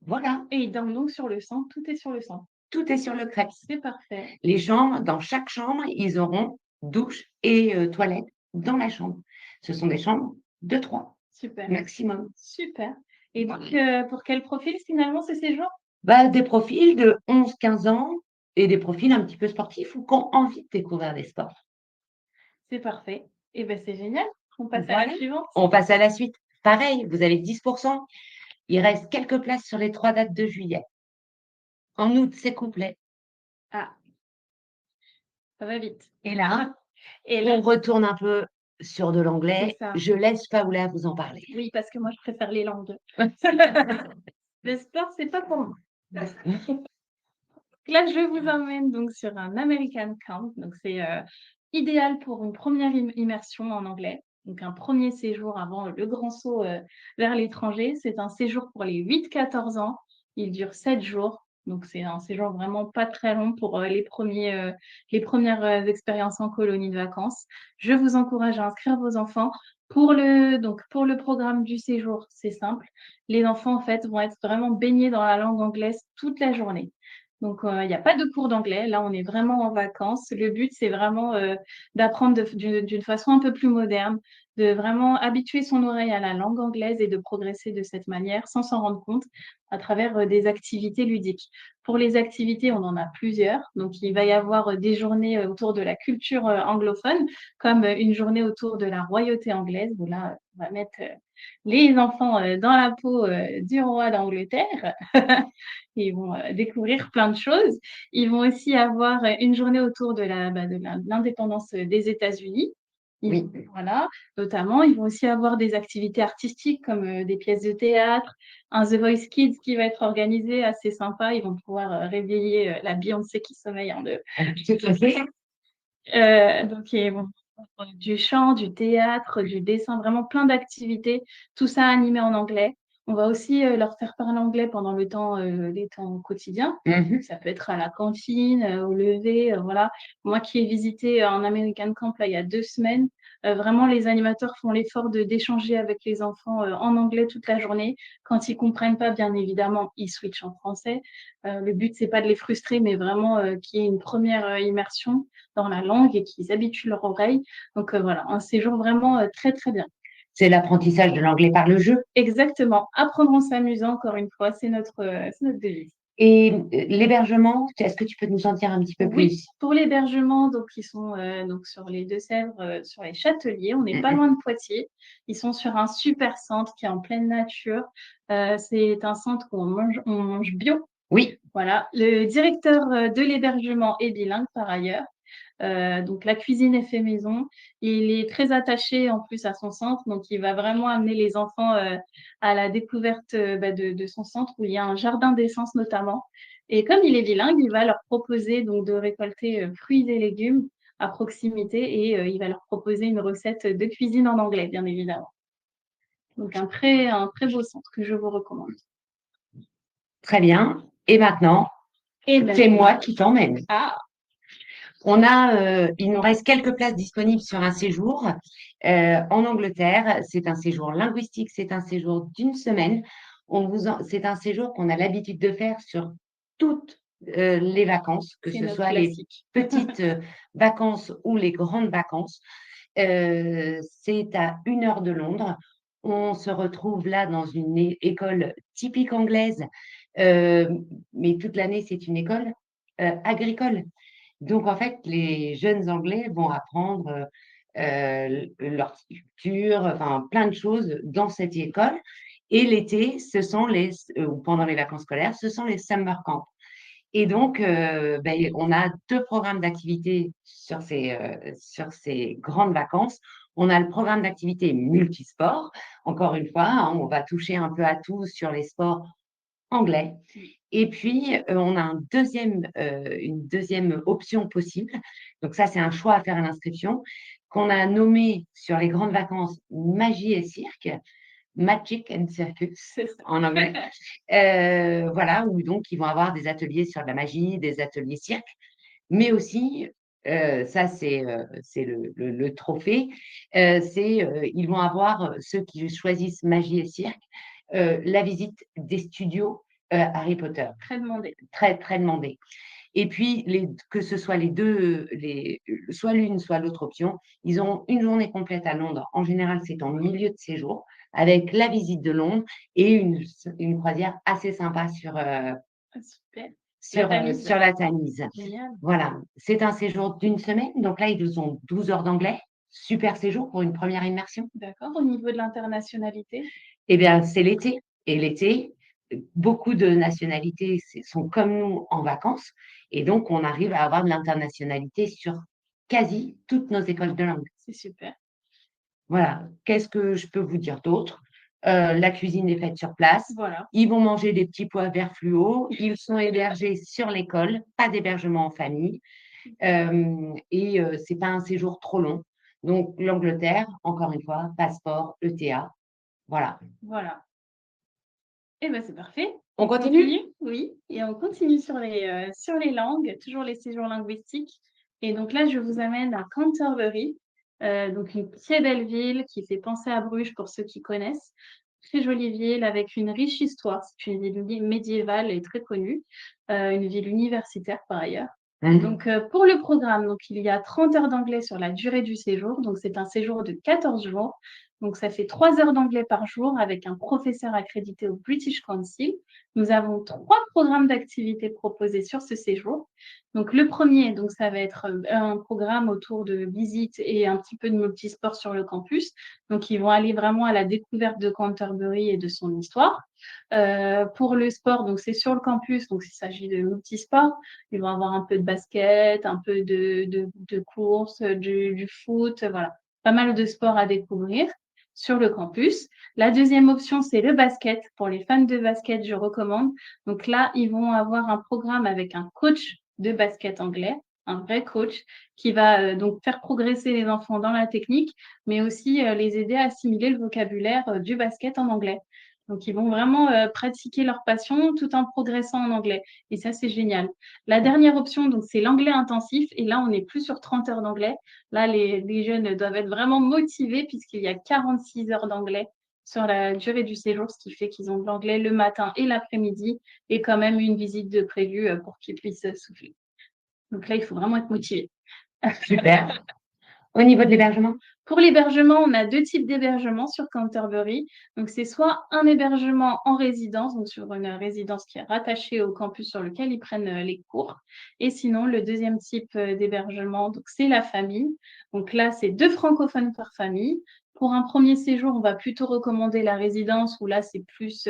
Voilà, Et ils dorment donc sur le sang, tout est sur le sang. tout est sur le crêpe. C'est parfait. Les chambres, dans chaque chambre, ils auront douche et toilette dans la chambre. Ce sont des chambres de 3 Super, maximum. super. Et donc, Voilà. pour quel profil finalement ce séjour? Bah, des profils de 11-15 ans et des profils un petit peu sportifs ou qui ont envie de découvrir des sports. C'est parfait. Et ben c'est génial. On passe à la Voilà, suivante? on passe à la suite. Pareil, vous avez 10. Il reste quelques places sur les 3 dates de juillet. En août, c'est complet Ah, ça va vite. et là, Et là, on retourne un peu sur de c'est l'anglais. ça. Je laisse Paola vous en parler. Oui, parce que moi je préfère les langues. Le sport, c'est pas pour moi. Là, je vous emmène donc sur un American Camp. Donc c'est, idéal pour une première immersion en anglais. Donc un premier séjour avant le grand saut, vers l'étranger. C'est un séjour pour les 8-14 ans. Il dure 7 jours. Donc c'est un séjour vraiment pas très long pour, les premières, expériences en colonie de vacances. Je vous encourage à inscrire vos enfants. Pour le programme du séjour, c'est simple. Les enfants, en fait, vont être vraiment baignés dans la langue anglaise toute la journée. Donc, il y a pas de cours d'anglais. Là, on est vraiment en vacances. Le but, c'est vraiment, d'apprendre d'une façon un peu plus moderne, de vraiment habituer son oreille à la langue anglaise et de progresser de cette manière sans s'en rendre compte à travers, des activités ludiques. Pour les activités, on en a plusieurs. Donc il va y avoir, des journées, autour de la culture, anglophone, comme, une journée autour de la royauté anglaise où là, on va mettre, les enfants, dans la peau, du roi d'Angleterre. Ils vont, découvrir plein de choses. Ils vont aussi avoir, une journée autour de l'indépendance, des États-Unis. Ils Oui. voilà, notamment. Ils vont aussi avoir des activités artistiques comme, des pièces de théâtre, un The Voice Kids qui va être organisé assez sympa. Ils vont pouvoir, réveiller, la Beyoncé qui sommeille en eux. Tout à fait. Donc ils vont faire du chant, du théâtre, du dessin, vraiment plein d'activités, tout ça animé en anglais. On va aussi, leur faire parler anglais pendant les temps quotidiens. Mmh. Ça peut être à la cantine, au lever, voilà. Moi qui ai visité un American Camp là, il y a 2 semaines, vraiment les animateurs font l'effort d'échanger avec les enfants, en anglais toute la journée. Quand ils comprennent pas, bien évidemment, ils switchent en français. Le but, c'est pas de les frustrer, mais vraiment, qu'il y ait une première immersion dans la langue et qu'ils habituent leur oreille. Donc voilà, un séjour vraiment, très, très bien. C'est l'apprentissage de l'anglais par le jeu. Exactement, apprendre en s'amusant encore une fois, c'est notre devise. Et l'hébergement, est-ce que tu peux nous en dire un petit peu Oui, plus? pour l'hébergement, donc ils sont, donc sur les Deux-Sèvres, sur les Châteliers, on n'est Mmh pas mh. loin de Poitiers. Ils sont sur un super centre qui est en pleine nature. C'est un centre où on mange bio. Oui, Voilà, le directeur, de l'hébergement est bilingue par ailleurs. Donc la cuisine est fait maison. Il est très attaché en plus à son centre, donc il va vraiment amener les enfants, à la découverte, de son centre où il y a un jardin d'essence notamment et comme il est bilingue, il va leur proposer donc de récolter, fruits et légumes à proximité et il va leur proposer une recette de cuisine en anglais, bien évidemment. Donc un très beau centre que je vous recommande. très bien. Et maintenant, Et c'est maintenant moi qui t'emmène. ah! Il nous reste quelques places disponibles sur un séjour en Angleterre. C'est un séjour linguistique, c'est un séjour d'une semaine. C'est un séjour qu'on a l'habitude de faire sur toutes les vacances, que C'est ce notre soit les classique. petites vacances ou les grandes vacances. C'est à 1 heure de Londres. On se retrouve là dans une école typique anglaise, euh, mais toute l'année, c'est une école agricole. Donc, en fait, les jeunes Anglais vont apprendre l'horticulture, enfin plein de choses dans cette école. Et l'été, ou pendant les vacances scolaires, ce sont les summer camps. Et donc, on a 2 programmes d'activités sur ces grandes vacances. On a le programme d'activité multisport. Encore une fois, hein, on va toucher un peu à tout sur les sports anglais. Et puis, on a une deuxième option possible. Donc ça, c'est un choix à faire à l'inscription, qu'on a nommé sur les grandes vacances Magie et cirque, Magic and Circus C'est ça. en anglais. Voilà, où donc ils vont avoir des ateliers sur de la magie, des ateliers cirque, mais aussi, ça c'est le trophée, ils vont avoir, ceux qui choisissent magie et cirque, la visite des studios, Harry Potter, Très demandé. très, très demandé. Et puis que ce soit soit l'une, soit l'autre option, ils ont une journée complète à Londres. En général, c'est en milieu de séjour, avec la visite de Londres et une croisière assez sympa Ah super. La Tamise, sur la Tamise. génial. Voilà, c'est un séjour d'une semaine, donc là, ils ont 12 heures d'anglais. Super séjour pour une première immersion. D'accord, au niveau de l'internationalité? Eh bien, c'est l'été. Et l'été, beaucoup de nationalités sont comme nous en vacances. Et donc, on arrive à avoir de l'internationalité sur quasi toutes nos écoles de langue. C'est super. Voilà. Qu'est-ce que je peux vous dire d'autre? La cuisine est faite sur place. Voilà. Ils vont manger des petits pois verts fluo. Ils sont hébergés sur l'école, pas d'hébergement en famille. C'est pas un séjour trop long. Donc, l'Angleterre, encore une fois, passeport, ETA. Voilà. Voilà. Eh ben, c'est parfait. On On continue? continue? Oui, et on continue sur les langues, toujours les séjours linguistiques. Et donc là, je vous amène à Canterbury, donc une très belle ville qui fait penser à Bruges pour ceux qui connaissent. très jolie ville avec une riche histoire. C'est une ville médiévale et très connue, une ville universitaire par ailleurs. Donc, pour le programme, donc il y a 30 heures d'anglais sur la durée du séjour. Donc, c'est un séjour de 14 jours. Donc, ça fait 3 heures d'anglais par jour avec un professeur accrédité au British Council. Nous avons 3 programmes d'activités proposés sur ce séjour. Donc, le premier, donc, ça va être un programme autour de visites et un petit peu de multisport sur le campus. Donc, ils vont aller vraiment à la découverte de Canterbury et de son histoire. Pour le sport, donc c'est sur le campus, donc il s'agit de multisport. Ils vont avoir un peu de basket, un peu de course, du foot, voilà. Pas mal de sports à découvrir sur le campus. La deuxième option, c'est le basket. Pour les fans de basket, je recommande. Donc là, ils vont avoir un programme avec un coach de basket anglais, un vrai coach, qui va donc faire progresser les enfants dans la technique, mais aussi les aider à assimiler le vocabulaire du basket en anglais. Donc, ils vont vraiment pratiquer leur passion tout en progressant en anglais. Et ça, c'est génial. La dernière option, donc, c'est l'anglais intensif. Et là, on n'est plus sur 30 heures d'anglais. Là, les jeunes doivent être vraiment motivés puisqu'il y a 46 heures d'anglais sur la durée du séjour, ce qui fait qu'ils ont de l'anglais le matin et l'après-midi et quand même une visite de prévue pour qu'ils puissent souffler. Donc là, il faut vraiment être motivé. Super. Au niveau de l'hébergement? Pour l'hébergement, on a 2 types d'hébergement sur Canterbury. Donc, c'est soit un hébergement en résidence, donc sur une résidence qui est rattachée au campus sur lequel ils prennent les cours. Et sinon, le deuxième type d'hébergement, donc c'est la famille. Donc là, c'est 2 francophones par famille. Pour un premier séjour, on va plutôt recommander la résidence où là, c'est plus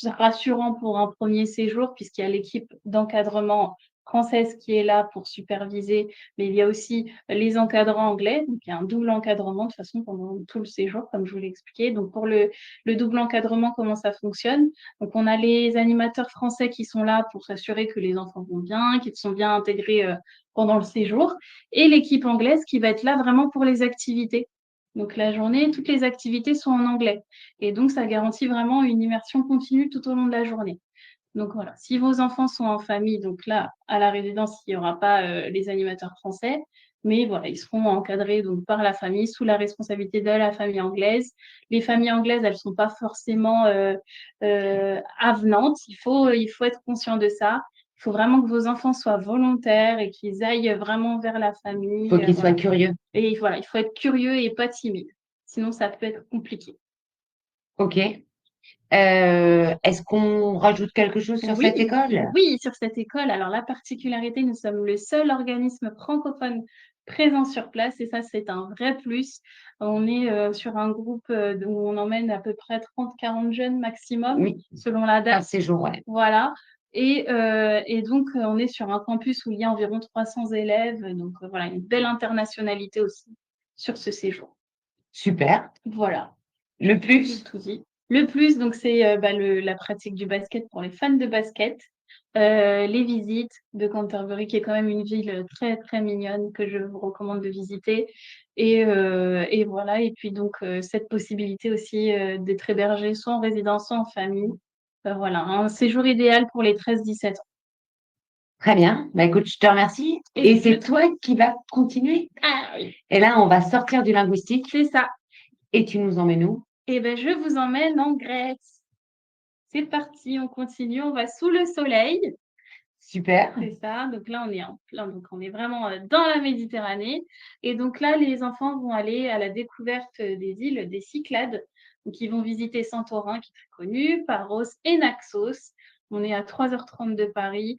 rassurant pour un premier séjour puisqu'il y a l'équipe d'encadrement française qui est là pour superviser, mais il y a aussi les encadrants anglais, donc il y a un double encadrement de toute façon pendant tout le séjour, comme je vous l'ai expliqué. Donc pour le double encadrement, comment ça fonctionne? Donc on a les animateurs français qui sont là pour s'assurer que les enfants vont bien, qu'ils sont bien intégrés pendant le séjour, et l'équipe anglaise qui va être là vraiment pour les activités. Donc la journée, toutes les activités sont en anglais. Et donc, ça garantit vraiment une immersion continue tout au long de la journée. Donc voilà, si vos enfants sont en famille, donc là, à la résidence, il n'y aura pas les animateurs français, mais voilà, ils seront encadrés donc, par la famille, sous la responsabilité de la famille anglaise. Les familles anglaises, elles ne sont pas forcément avenantes, il faut être conscient de ça. Il faut vraiment que vos enfants soient volontaires et qu'ils aillent vraiment vers la famille. Il faut qu'ils soient Voilà. curieux. Et voilà, il faut être curieux et pas timide. Sinon, ça peut être compliqué. OK. Est-ce qu'on rajoute quelque chose sur Oui, cette école? oui, sur cette école. Alors, la particularité, nous sommes le seul organisme francophone présent sur place et ça, c'est un vrai plus. On est sur un groupe où on emmène à peu près 30-40 jeunes maximum, Oui, selon la par date. séjour, ouais. Voilà. Et donc, on est sur un campus où il y a environ 300 élèves. Donc, voilà, une belle internationalité aussi sur ce séjour. Super. Voilà. Le J'ai plus? tout dit. Le plus, donc, c'est la pratique du basket pour les fans de basket. Les visites de Canterbury, qui est quand même une ville très, très mignonne que je vous recommande de visiter. Et voilà. Et puis, donc, cette possibilité aussi d'être hébergé soit en résidence, soit en famille. Voilà, un séjour idéal pour les 13-17 ans. Très bien. Bah, écoute, je te remercie. Et Et c'est toi qui vas continuer. Ah oui, Et là, on va sortir du linguistique c'est ça. et tu nous emmènes où? Et ben, je vous emmène en Grèce. C'est parti, on continue, on va sous le soleil. Super. C'est ça. Donc là, on est en plein, donc on est vraiment dans la Méditerranée. Et donc là, les enfants vont aller à la découverte des îles des Cyclades. Donc ils vont visiter Santorin, qui est très connu, Paros et Naxos. On est à 3h30 de Paris,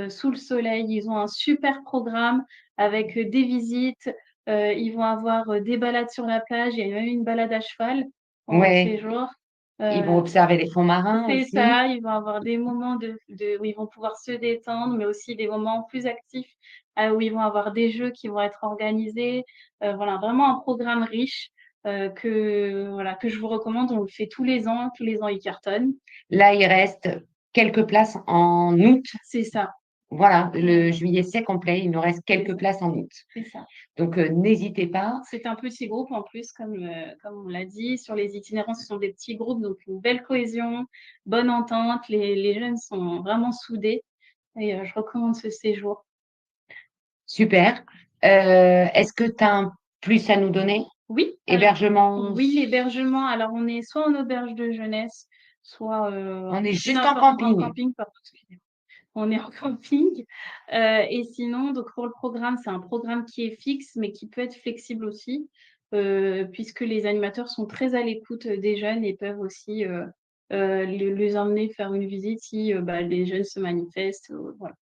sous le soleil. Ils ont un super programme avec des visites. Ils vont avoir des balades sur la plage. Il y a même une balade à cheval pendant le Ouais. séjour. Ils vont Euh, observer les fonds marins c'est aussi. ça, ils vont avoir des moments où ils vont pouvoir se détendre, mais aussi des moments plus actifs où ils vont avoir des jeux qui vont être organisés. Voilà, vraiment un programme riche que je vous recommande. On le fait tous les ans ils cartonnent. Là, il reste quelques places en août. C'est ça, Voilà, le juillet, c'est complet. Il nous reste c'est quelques ça, places en août. c'est ça. Donc, n'hésitez pas. C'est un petit groupe en plus, comme on l'a dit. Sur les itinérants, ce sont des petits groupes, donc une belle cohésion, bonne entente. Les jeunes sont vraiment soudés et je recommande ce séjour. Super. Est-ce que tu as un plus à nous donner? Oui, alors Hébergement, oui, l'hébergement, alors on est soit en auberge de jeunesse, soit, on est juste en n'importe en camping. camping, pardon, excusez-moi. On est en camping, et sinon donc pour le programme, c'est un programme qui est fixe, mais qui peut être flexible aussi, puisque les animateurs sont très à l'écoute, des jeunes et peuvent aussi, les emmener faire une visite si, bah, les jeunes se manifestent, voilà.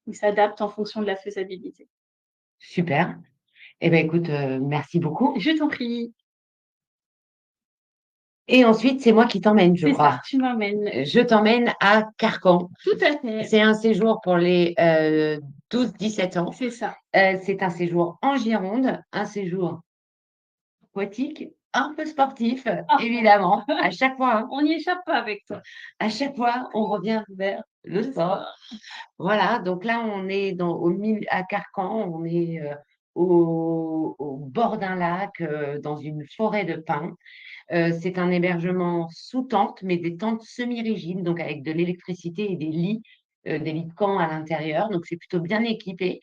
Ils s'adaptent en fonction de la faisabilité. Super. Eh ben écoute, merci beaucoup. Je t'en prie. Et ensuite, c'est moi qui t'emmène, je C'est ça, crois. tu m'emmènes. Je t'emmène à Carcan. Tout à fait, C'est un séjour pour les 12-17 ans. c'est ça. C'est un séjour en Gironde, un séjour aquatique, un peu sportif, Ah! évidemment. À chaque fois, hein, On n'y échappe pas avec toi. à chaque fois, on revient vers le Le sport. sport. Voilà, donc là, on est à Carcan, on est au bord d'un lac, dans une forêt de pins. C'est un hébergement sous tente, mais des tentes semi-rigides, donc avec de l'électricité et des lits de camp à l'intérieur. Donc c'est plutôt bien équipé.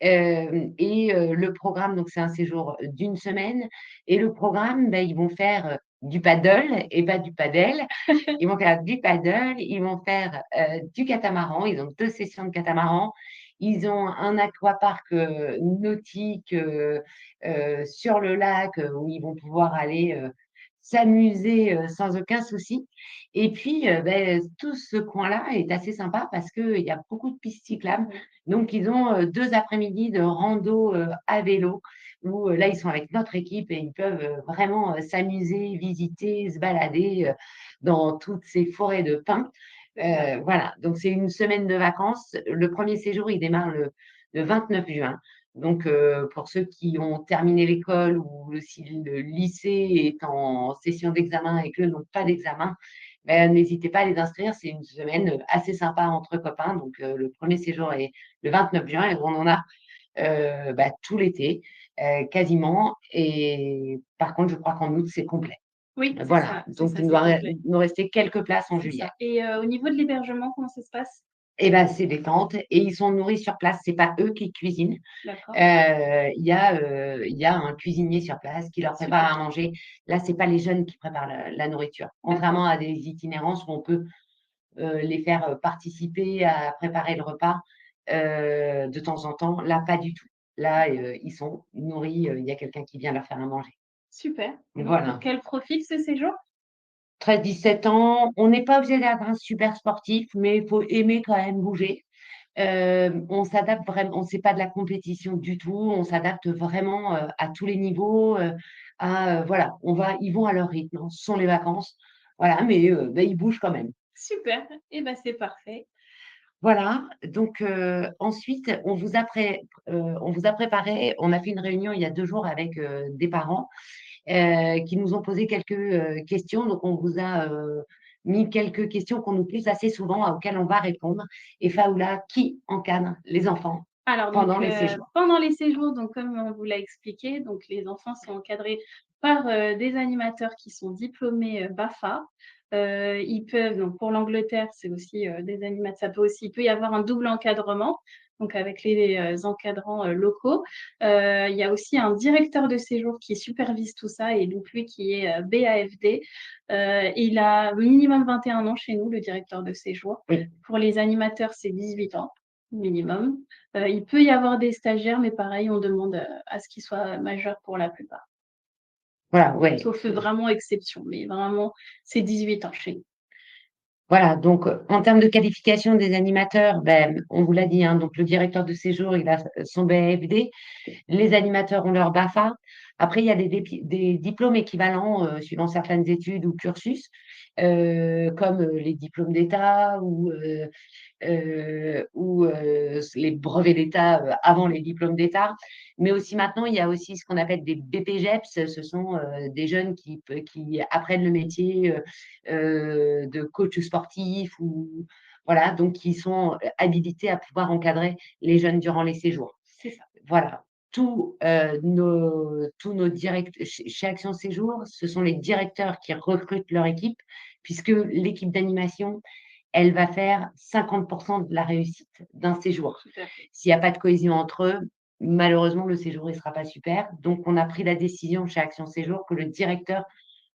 Le programme, donc c'est un séjour d'une semaine. Et le programme, ben, ils vont faire du paddle et pas du padel. Ils vont faire du paddle, ils vont faire du catamaran. Ils ont 2 sessions de catamaran. Ils ont un aquapark nautique sur le lac où ils vont pouvoir aller s'amuser sans aucun souci. Et puis, tout ce coin-là est assez sympa parce qu'il y a beaucoup de pistes cyclables. Oui, Donc, ils ont 2 après-midi de rando à vélo où là, ils sont avec notre équipe et ils peuvent vraiment s'amuser, visiter, se balader dans toutes ces forêts de pins. c'est ça. Voilà, donc c'est une semaine de vacances. Le premier séjour, il démarre le 29 juin. Donc, pour ceux qui ont terminé l'école ou si le lycée est en session d'examen et qu'eux n'ont pas d'examen, n'hésitez pas à les inscrire. C'est une semaine assez sympa entre copains. Donc, le premier séjour est le 29 juin et on en a tout l'été, quasiment. Et par contre, je crois qu'en août, c'est complet. Oui, Voilà, c'est donc ça, il c'est complet. nous restait quelques places en C'est juillet. ça et au niveau de l'hébergement, comment ça se passe? Et ben, c'est des tentes et ils sont nourris sur place. C'est pas eux qui cuisinent. D'accord, Il y a un cuisinier sur place qui leur prépare super, à manger. Là, c'est pas les jeunes qui préparent la nourriture. d'accord. Contrairement à des itinérances où on peut les faire participer à préparer le repas de temps en temps. Là, pas du tout. Là, ils sont nourris. Il y a quelqu'un qui vient leur faire à manger. Super. Donc pour Voilà. quel profil ce séjour? 13-17 ans, on n'est pas obligé d'être un super sportif, mais il faut aimer quand même bouger. On s'adapte vraiment, on ne sait pas de la compétition du tout, on s'adapte vraiment à tous les niveaux, voilà, ils vont à leur rythme, hein. Ce sont les vacances, voilà, mais ils bougent quand même. Super et ben c'est parfait. Voilà, donc ensuite, on vous a préparé, on a fait une réunion il y a 2 jours avec des parents qui nous ont posé quelques questions. Donc, on vous a mis quelques questions qu'on nous pose assez souvent, auxquelles on va répondre. Et Faoula, qui encadre les enfants Alors donc, pendant les séjours? pendant les séjours, donc comme on vous l'a expliqué, donc les enfants sont encadrés par, des animateurs qui sont diplômés, BAFA. Ils peuvent donc pour l'Angleterre, c'est aussi, des animateurs. Ça peut aussi il peut y avoir un double encadrement, donc avec les, encadrants, locaux. Il y a aussi un directeur de séjour qui supervise tout ça et donc lui qui est, BAFD. Il a minimum 21 ans chez nous, le directeur de séjour. Oui, Pour les animateurs, c'est 18 ans minimum. Il peut y avoir des stagiaires, mais pareil, on demande, à ce qu'ils soient majeurs pour la plupart. voilà, ouais. Sauf vraiment exception, mais vraiment, c'est 18 ans chez nous. Voilà, donc en termes de qualification des animateurs, on vous l'a dit, hein, donc le directeur de séjour, il a son BAFD. Les animateurs ont leur BAFA. Après, il y a des diplômes équivalents suivant certaines études ou cursus, comme les diplômes d'État ou les brevets d'État avant les diplômes d'État. Mais aussi maintenant, il y a aussi ce qu'on appelle des BPGEPS. Ce sont des jeunes qui apprennent le métier de coach sportif ou voilà, donc qui sont habilités à pouvoir encadrer les jeunes durant les séjours. C'est ça. Voilà. Tous nos directeurs chez Action Séjour, ce sont les directeurs qui recrutent leur équipe, puisque l'équipe d'animation, elle va faire 50% de la réussite d'un séjour. Tout à fait. S'il n'y a pas de cohésion entre eux, malheureusement, le séjour, il sera pas super. Donc, on a pris la décision chez Action Séjour que le directeur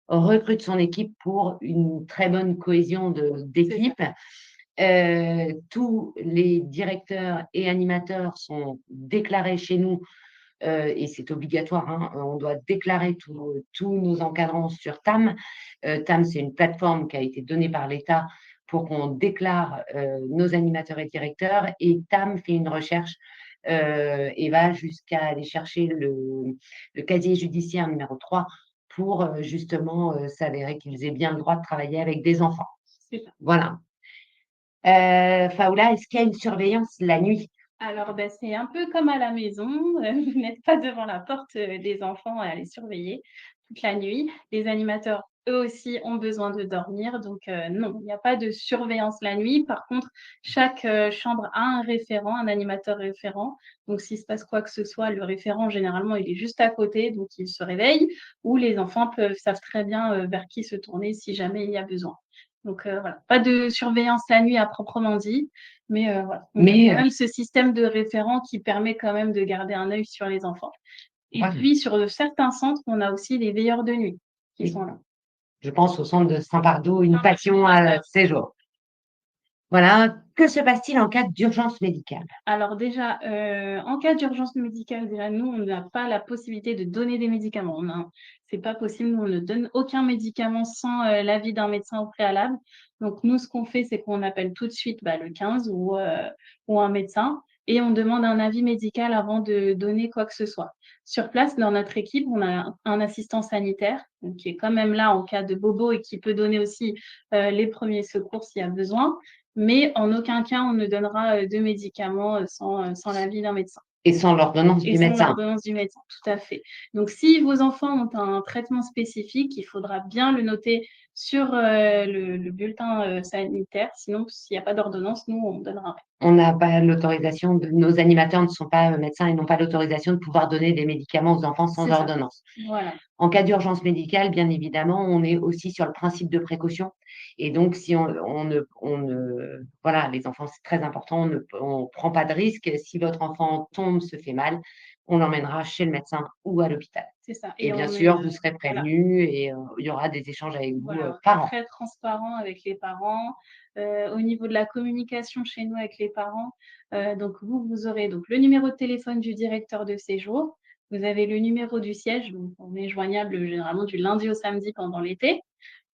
recrute son équipe pour une très bonne cohésion C'est ça. d'équipe. Tous les directeurs et animateurs sont déclarés chez nous, et c'est obligatoire, hein, on doit déclarer tous nos encadrants sur TAM. TAM, c'est une plateforme qui a été donnée par l'État pour qu'on déclare nos animateurs et directeurs, et TAM fait une recherche et va jusqu'à aller chercher le casier judiciaire numéro 3 pour justement s'avérer qu'ils aient bien le droit de travailler avec des enfants. C'est ça. Voilà. Faoula, est-ce qu'il y a une surveillance la nuit? Alors, bah, c'est un peu comme à la maison, vous n'êtes pas devant la porte, des enfants à les surveiller toute la nuit. Les animateurs, eux aussi, ont besoin de dormir, donc non, il n'y a pas de surveillance la nuit. Par contre, chaque, chambre a un référent, un animateur référent. Donc s'il se passe quoi que ce soit, le référent, généralement, il est juste à côté, donc il se réveille ou les enfants savent très bien, vers qui se tourner si jamais il y a besoin. Donc voilà, pas de surveillance la nuit à proprement dit, mais voilà, on a Mais quand même ce système de référent qui permet quand même de garder un œil sur les enfants. Et voilà, puis sur, certains centres, on a aussi les veilleurs de nuit qui oui. sont là. Je pense au centre de Saint-Pardoux, une Ah bah, passion à séjour. Voilà. Que se passe-t-il en cas d'urgence médicale? alors déjà, en cas d'urgence médicale, déjà nous, on n'a pas la possibilité de donner des médicaments. C'est pas possible, nous, on ne donne aucun médicament sans, l'avis d'un médecin au préalable. Donc nous, ce qu'on fait, c'est qu'on appelle tout de suite, bah, le 15 ou un médecin et on demande un avis médical avant de donner quoi que ce soit. Sur place, dans notre équipe, on a un assistant sanitaire, donc qui est quand même là en cas de bobo et qui peut donner aussi, les premiers secours s'il y a besoin. Mais en aucun cas, on ne donnera, de médicaments, sans l'avis d'un médecin Et sans l'ordonnance et du sans médecin. l'ordonnance du médecin, tout à fait. Donc si vos enfants ont un traitement spécifique, il faudra bien le noter sur, le bulletin, sanitaire. Sinon, s'il y a pas d'ordonnance, nous, on donnera rien. On n'a pas l'autorisation nos animateurs ne sont pas médecins et n'ont pas l'autorisation de pouvoir donner des médicaments aux enfants sans C'est ça, ordonnance. voilà. En cas d'urgence médicale, bien évidemment, on est aussi sur le principe de précaution. Et donc, si voilà, les enfants, c'est très important, on prend pas de risque. Si votre enfant tombe, se fait mal, on l'emmènera chez le médecin ou à l'hôpital. C'est ça Et et bien on est, sûr, vous serez voilà. prévenus et il y aura des échanges avec vous Voilà, on est par an. très transparent avec les parents. Au niveau de la communication chez nous avec les parents, donc vous aurez donc le numéro de téléphone du directeur de séjour. Vous avez le numéro du siège, donc on est joignable généralement du lundi au samedi pendant l'été.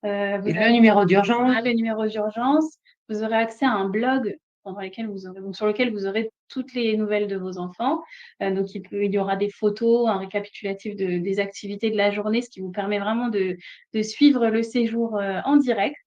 Vous Et le avez numéro d'urgence, voilà, le numéro d'urgence. Vous aurez accès à un blog sur lequel vous aurez toutes les nouvelles de vos enfants. Donc il y aura des photos, un récapitulatif des activités de la journée, ce qui vous permet vraiment de suivre le séjour, en direct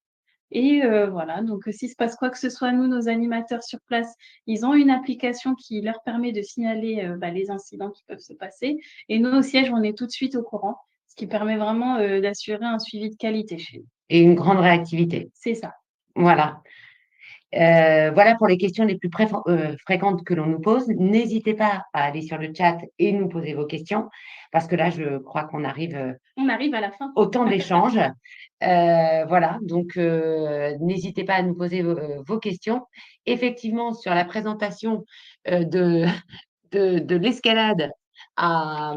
et voilà, donc s'il se passe quoi que ce soit, nous, nos animateurs sur place, ils ont une application qui leur permet de signaler, bah, les incidents qui peuvent se passer et nous, au siège, on est tout de suite au courant, ce qui permet vraiment, d'assurer un suivi de qualité chez nous. et une grande réactivité. C'est ça. Voilà. Voilà pour les questions les plus fréquentes que l'on nous pose. N'hésitez pas à aller sur le chat et nous poser vos questions, parce que là, je crois qu'on arrive On arrive à la fin. au temps d'échange. Voilà, donc n'hésitez pas à nous poser vos questions. Effectivement, sur la présentation de, de l'escalade à,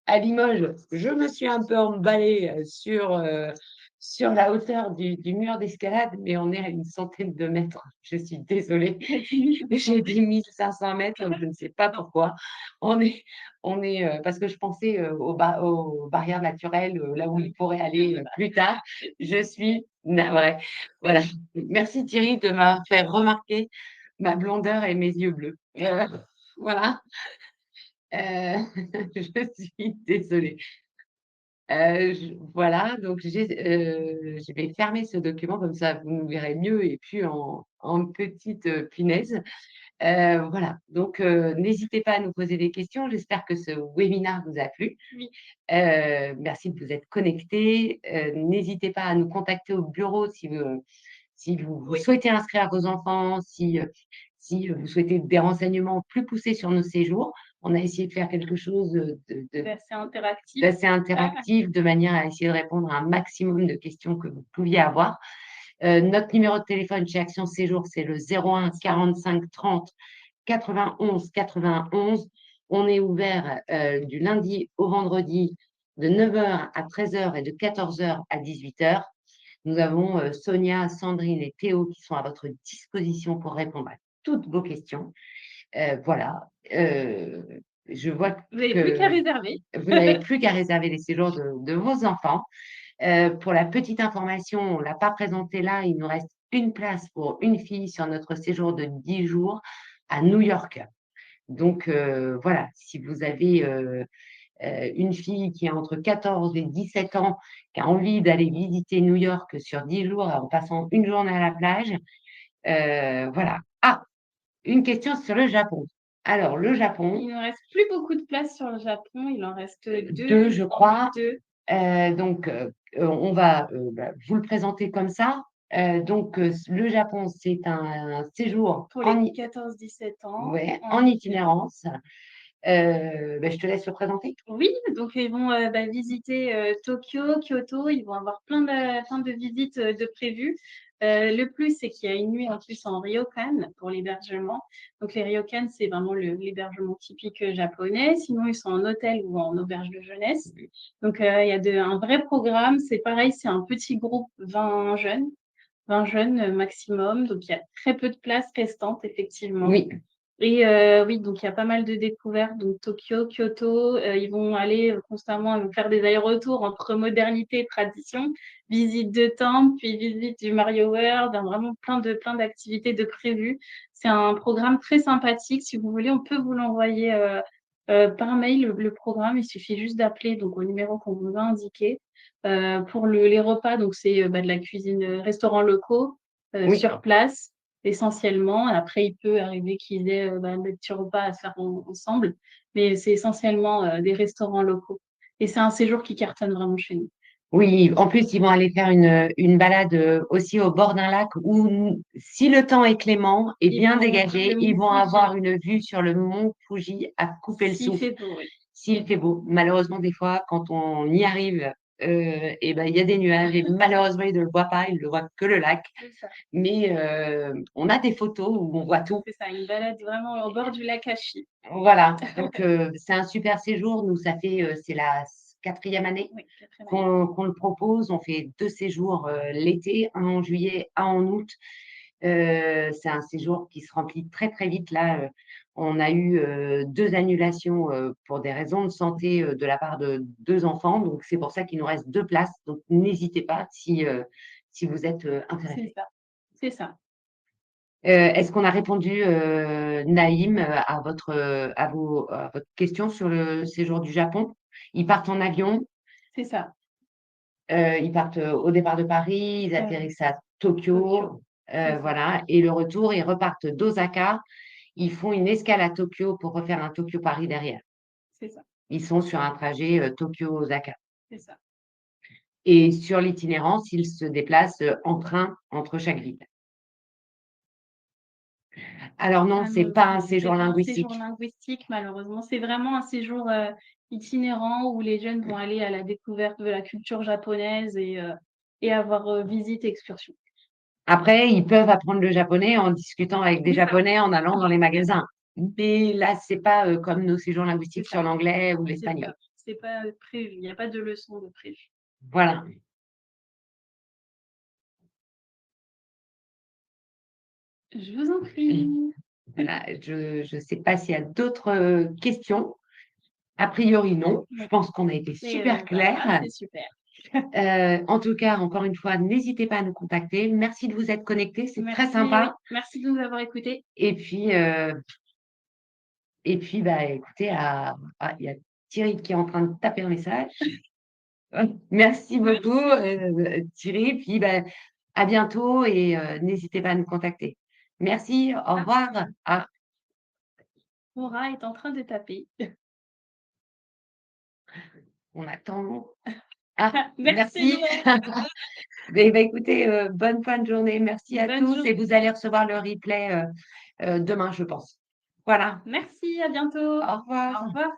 à Limoges, je me suis un peu emballée sur la hauteur du mur d'escalade, mais on est à une centaine de mètres. Je suis désolée. J'ai dit 1500 mètres, je ne sais pas pourquoi. On est, parce que je pensais aux barrières naturelles, là où il pourrait aller plus tard. Je suis navrée. Voilà. Merci Thierry de m'avoir fait remarquer ma blondeur et mes yeux bleus. Voilà. Euh, je suis désolée. Voilà, donc je vais fermer ce document, comme ça vous nous verrez mieux et puis en petite punaise. Voilà, donc n'hésitez pas à nous poser des questions. J'espère que ce webinaire vous a plu. Oui, Merci de vous être connectés. N'hésitez pas à nous contacter au bureau si vous souhaitez inscrire vos enfants, si vous souhaitez des renseignements plus poussés sur nos séjours. On a essayé de faire quelque chose c'est assez interactif. d'assez interactif, de manière à essayer de répondre à un maximum de questions que vous pouviez avoir. Notre numéro de téléphone chez Action Séjour, c'est le 01 45 30 91. On est ouvert du lundi au vendredi de 9 h à 13 h et de 14 h à 18 h. Nous avons Sonia, Sandrine et Théo qui sont à votre disposition pour répondre à toutes vos questions. Voilà. Je vois Vous n'avez plus qu'à que réserver. vous n'avez plus qu'à réserver les séjours de vos enfants. Pour la petite information, on ne l'a pas présenté là, il nous reste une place pour une fille sur notre séjour de 10 jours à New York. Donc voilà, si vous avez une fille qui a entre 14 et 17 ans, qui a envie d'aller visiter New York sur 10 jours en passant une journée à la plage, voilà. Ah, une question sur le Japon. Alors, le Japon, Il ne reste plus beaucoup de place sur le Japon, il en reste deux, je crois. deux. Donc, on va vous le présenter comme ça. Donc, le Japon, c'est un séjour Pour les 14-17 ans. ouais, en itinérance. Je te laisse le présenter. Oui, donc ils vont visiter Tokyo, Kyoto, ils vont avoir plein de visites de prévues. Le plus, c'est qu'il y a une nuit en plus en ryokan pour l'hébergement. Donc les ryokan, c'est vraiment l'hébergement typique japonais. Sinon, ils sont en hôtel ou en auberge de jeunesse. Donc il y a un vrai programme. C'est pareil, c'est un petit groupe, 20 jeunes maximum. Donc il y a très peu de places restantes, effectivement. Oui, Et oui, donc il y a pas mal de découvertes, donc Tokyo, Kyoto, ils vont aller constamment, ils vont faire des allers-retours entre modernité et tradition, visite de temples, puis visite du Mario World, vraiment plein d'activités de prévues. C'est un programme très sympathique. Si vous voulez, on peut vous l'envoyer par mail, le programme. Il suffit juste d'appeler donc au numéro qu'on vous a indiqué. Pour les repas, donc c'est de la cuisine, restaurants locaux oui. sur place essentiellement. Après, il peut arriver qu'ils aient des petits repas à faire ensemble, mais c'est essentiellement des restaurants locaux. Et c'est un séjour qui cartonne vraiment chez nous. Oui, en plus, ils vont aller faire une balade aussi au bord d'un lac où, si le temps est clément et Ils bien vont voir dégagé, le ils mont vont Fuji, avoir une vue sur le mont Fuji à couper le s'il souffle. fait beau, oui. S'il fait beau. Malheureusement, des fois, quand on y arrive, il y a des nuages et malheureusement, il ne le voit pas, il ne voit que le lac. C'est ça. Mais on a des photos où on voit tout. C'est ça, une balade vraiment au bord du lac Hachi. Voilà, donc c'est un super séjour. Nous, ça fait, c'est la 4e année Oui, 4e année. qu'on le propose. On fait 2 séjours l'été, un en juillet, un en août. C'est un séjour qui se remplit très, très vite. Là, on a eu 2 annulations pour des raisons de santé de la part de 2 enfants. Donc, c'est pour ça qu'il nous reste 2 places. Donc, n'hésitez pas si vous êtes C'est intéressé. ça. C'est ça. Est-ce qu'on a répondu, Naïm, à votre question sur le séjour du Japon? Ils partent en avion, C'est ça. ils partent au départ de Paris, ils atterrissent à Tokyo, Tokyo. C'est ça. voilà, et le retour, ils repartent d'Osaka. Ils font une escale à Tokyo pour refaire un Tokyo-Paris derrière. C'est ça. Ils sont sur un trajet Tokyo-Osaka. C'est ça. Et sur l'itinérance, ils se déplacent en train entre chaque ville. Alors non, Ah c'est non, pas un c'est séjour pas un séjour linguistique. linguistique, malheureusement. C'est vraiment un séjour itinérant où les jeunes vont aller à la découverte de la culture japonaise et avoir visite et excursion. Après, ils peuvent apprendre le japonais en discutant avec des C'est ça, Japonais, en allant dans les magasins. Mais là, c'est pas comme nos séjours c'est linguistiques ça. sur l'anglais ou C'est l'espagnol. pas, c'est pas prévu. Il n'y a pas de leçon de prévu. Voilà. Je vous en prie. Voilà. Je ne sais pas s'il y a d'autres questions. A priori, non. Je pense qu'on a été Et super voilà, clair. c'est super. En tout cas, encore une fois, n'hésitez pas à nous contacter. Merci de vous être connectés, c'est très Merci, oui. sympa. Merci de nous avoir écoutés. Et puis, écoutez, il y a Thierry qui est en train de taper un message. Merci beaucoup, Thierry. Puis, à bientôt et n'hésitez pas à nous contacter. Merci, au revoir. Ah, Cora est en train de taper. on attend. Ah, Merci, merci. Écoutez, bonne fin de journée. Merci à bonne tous journée. et vous allez recevoir le replay demain, je pense. Voilà. Merci, à bientôt. Au revoir. Au revoir.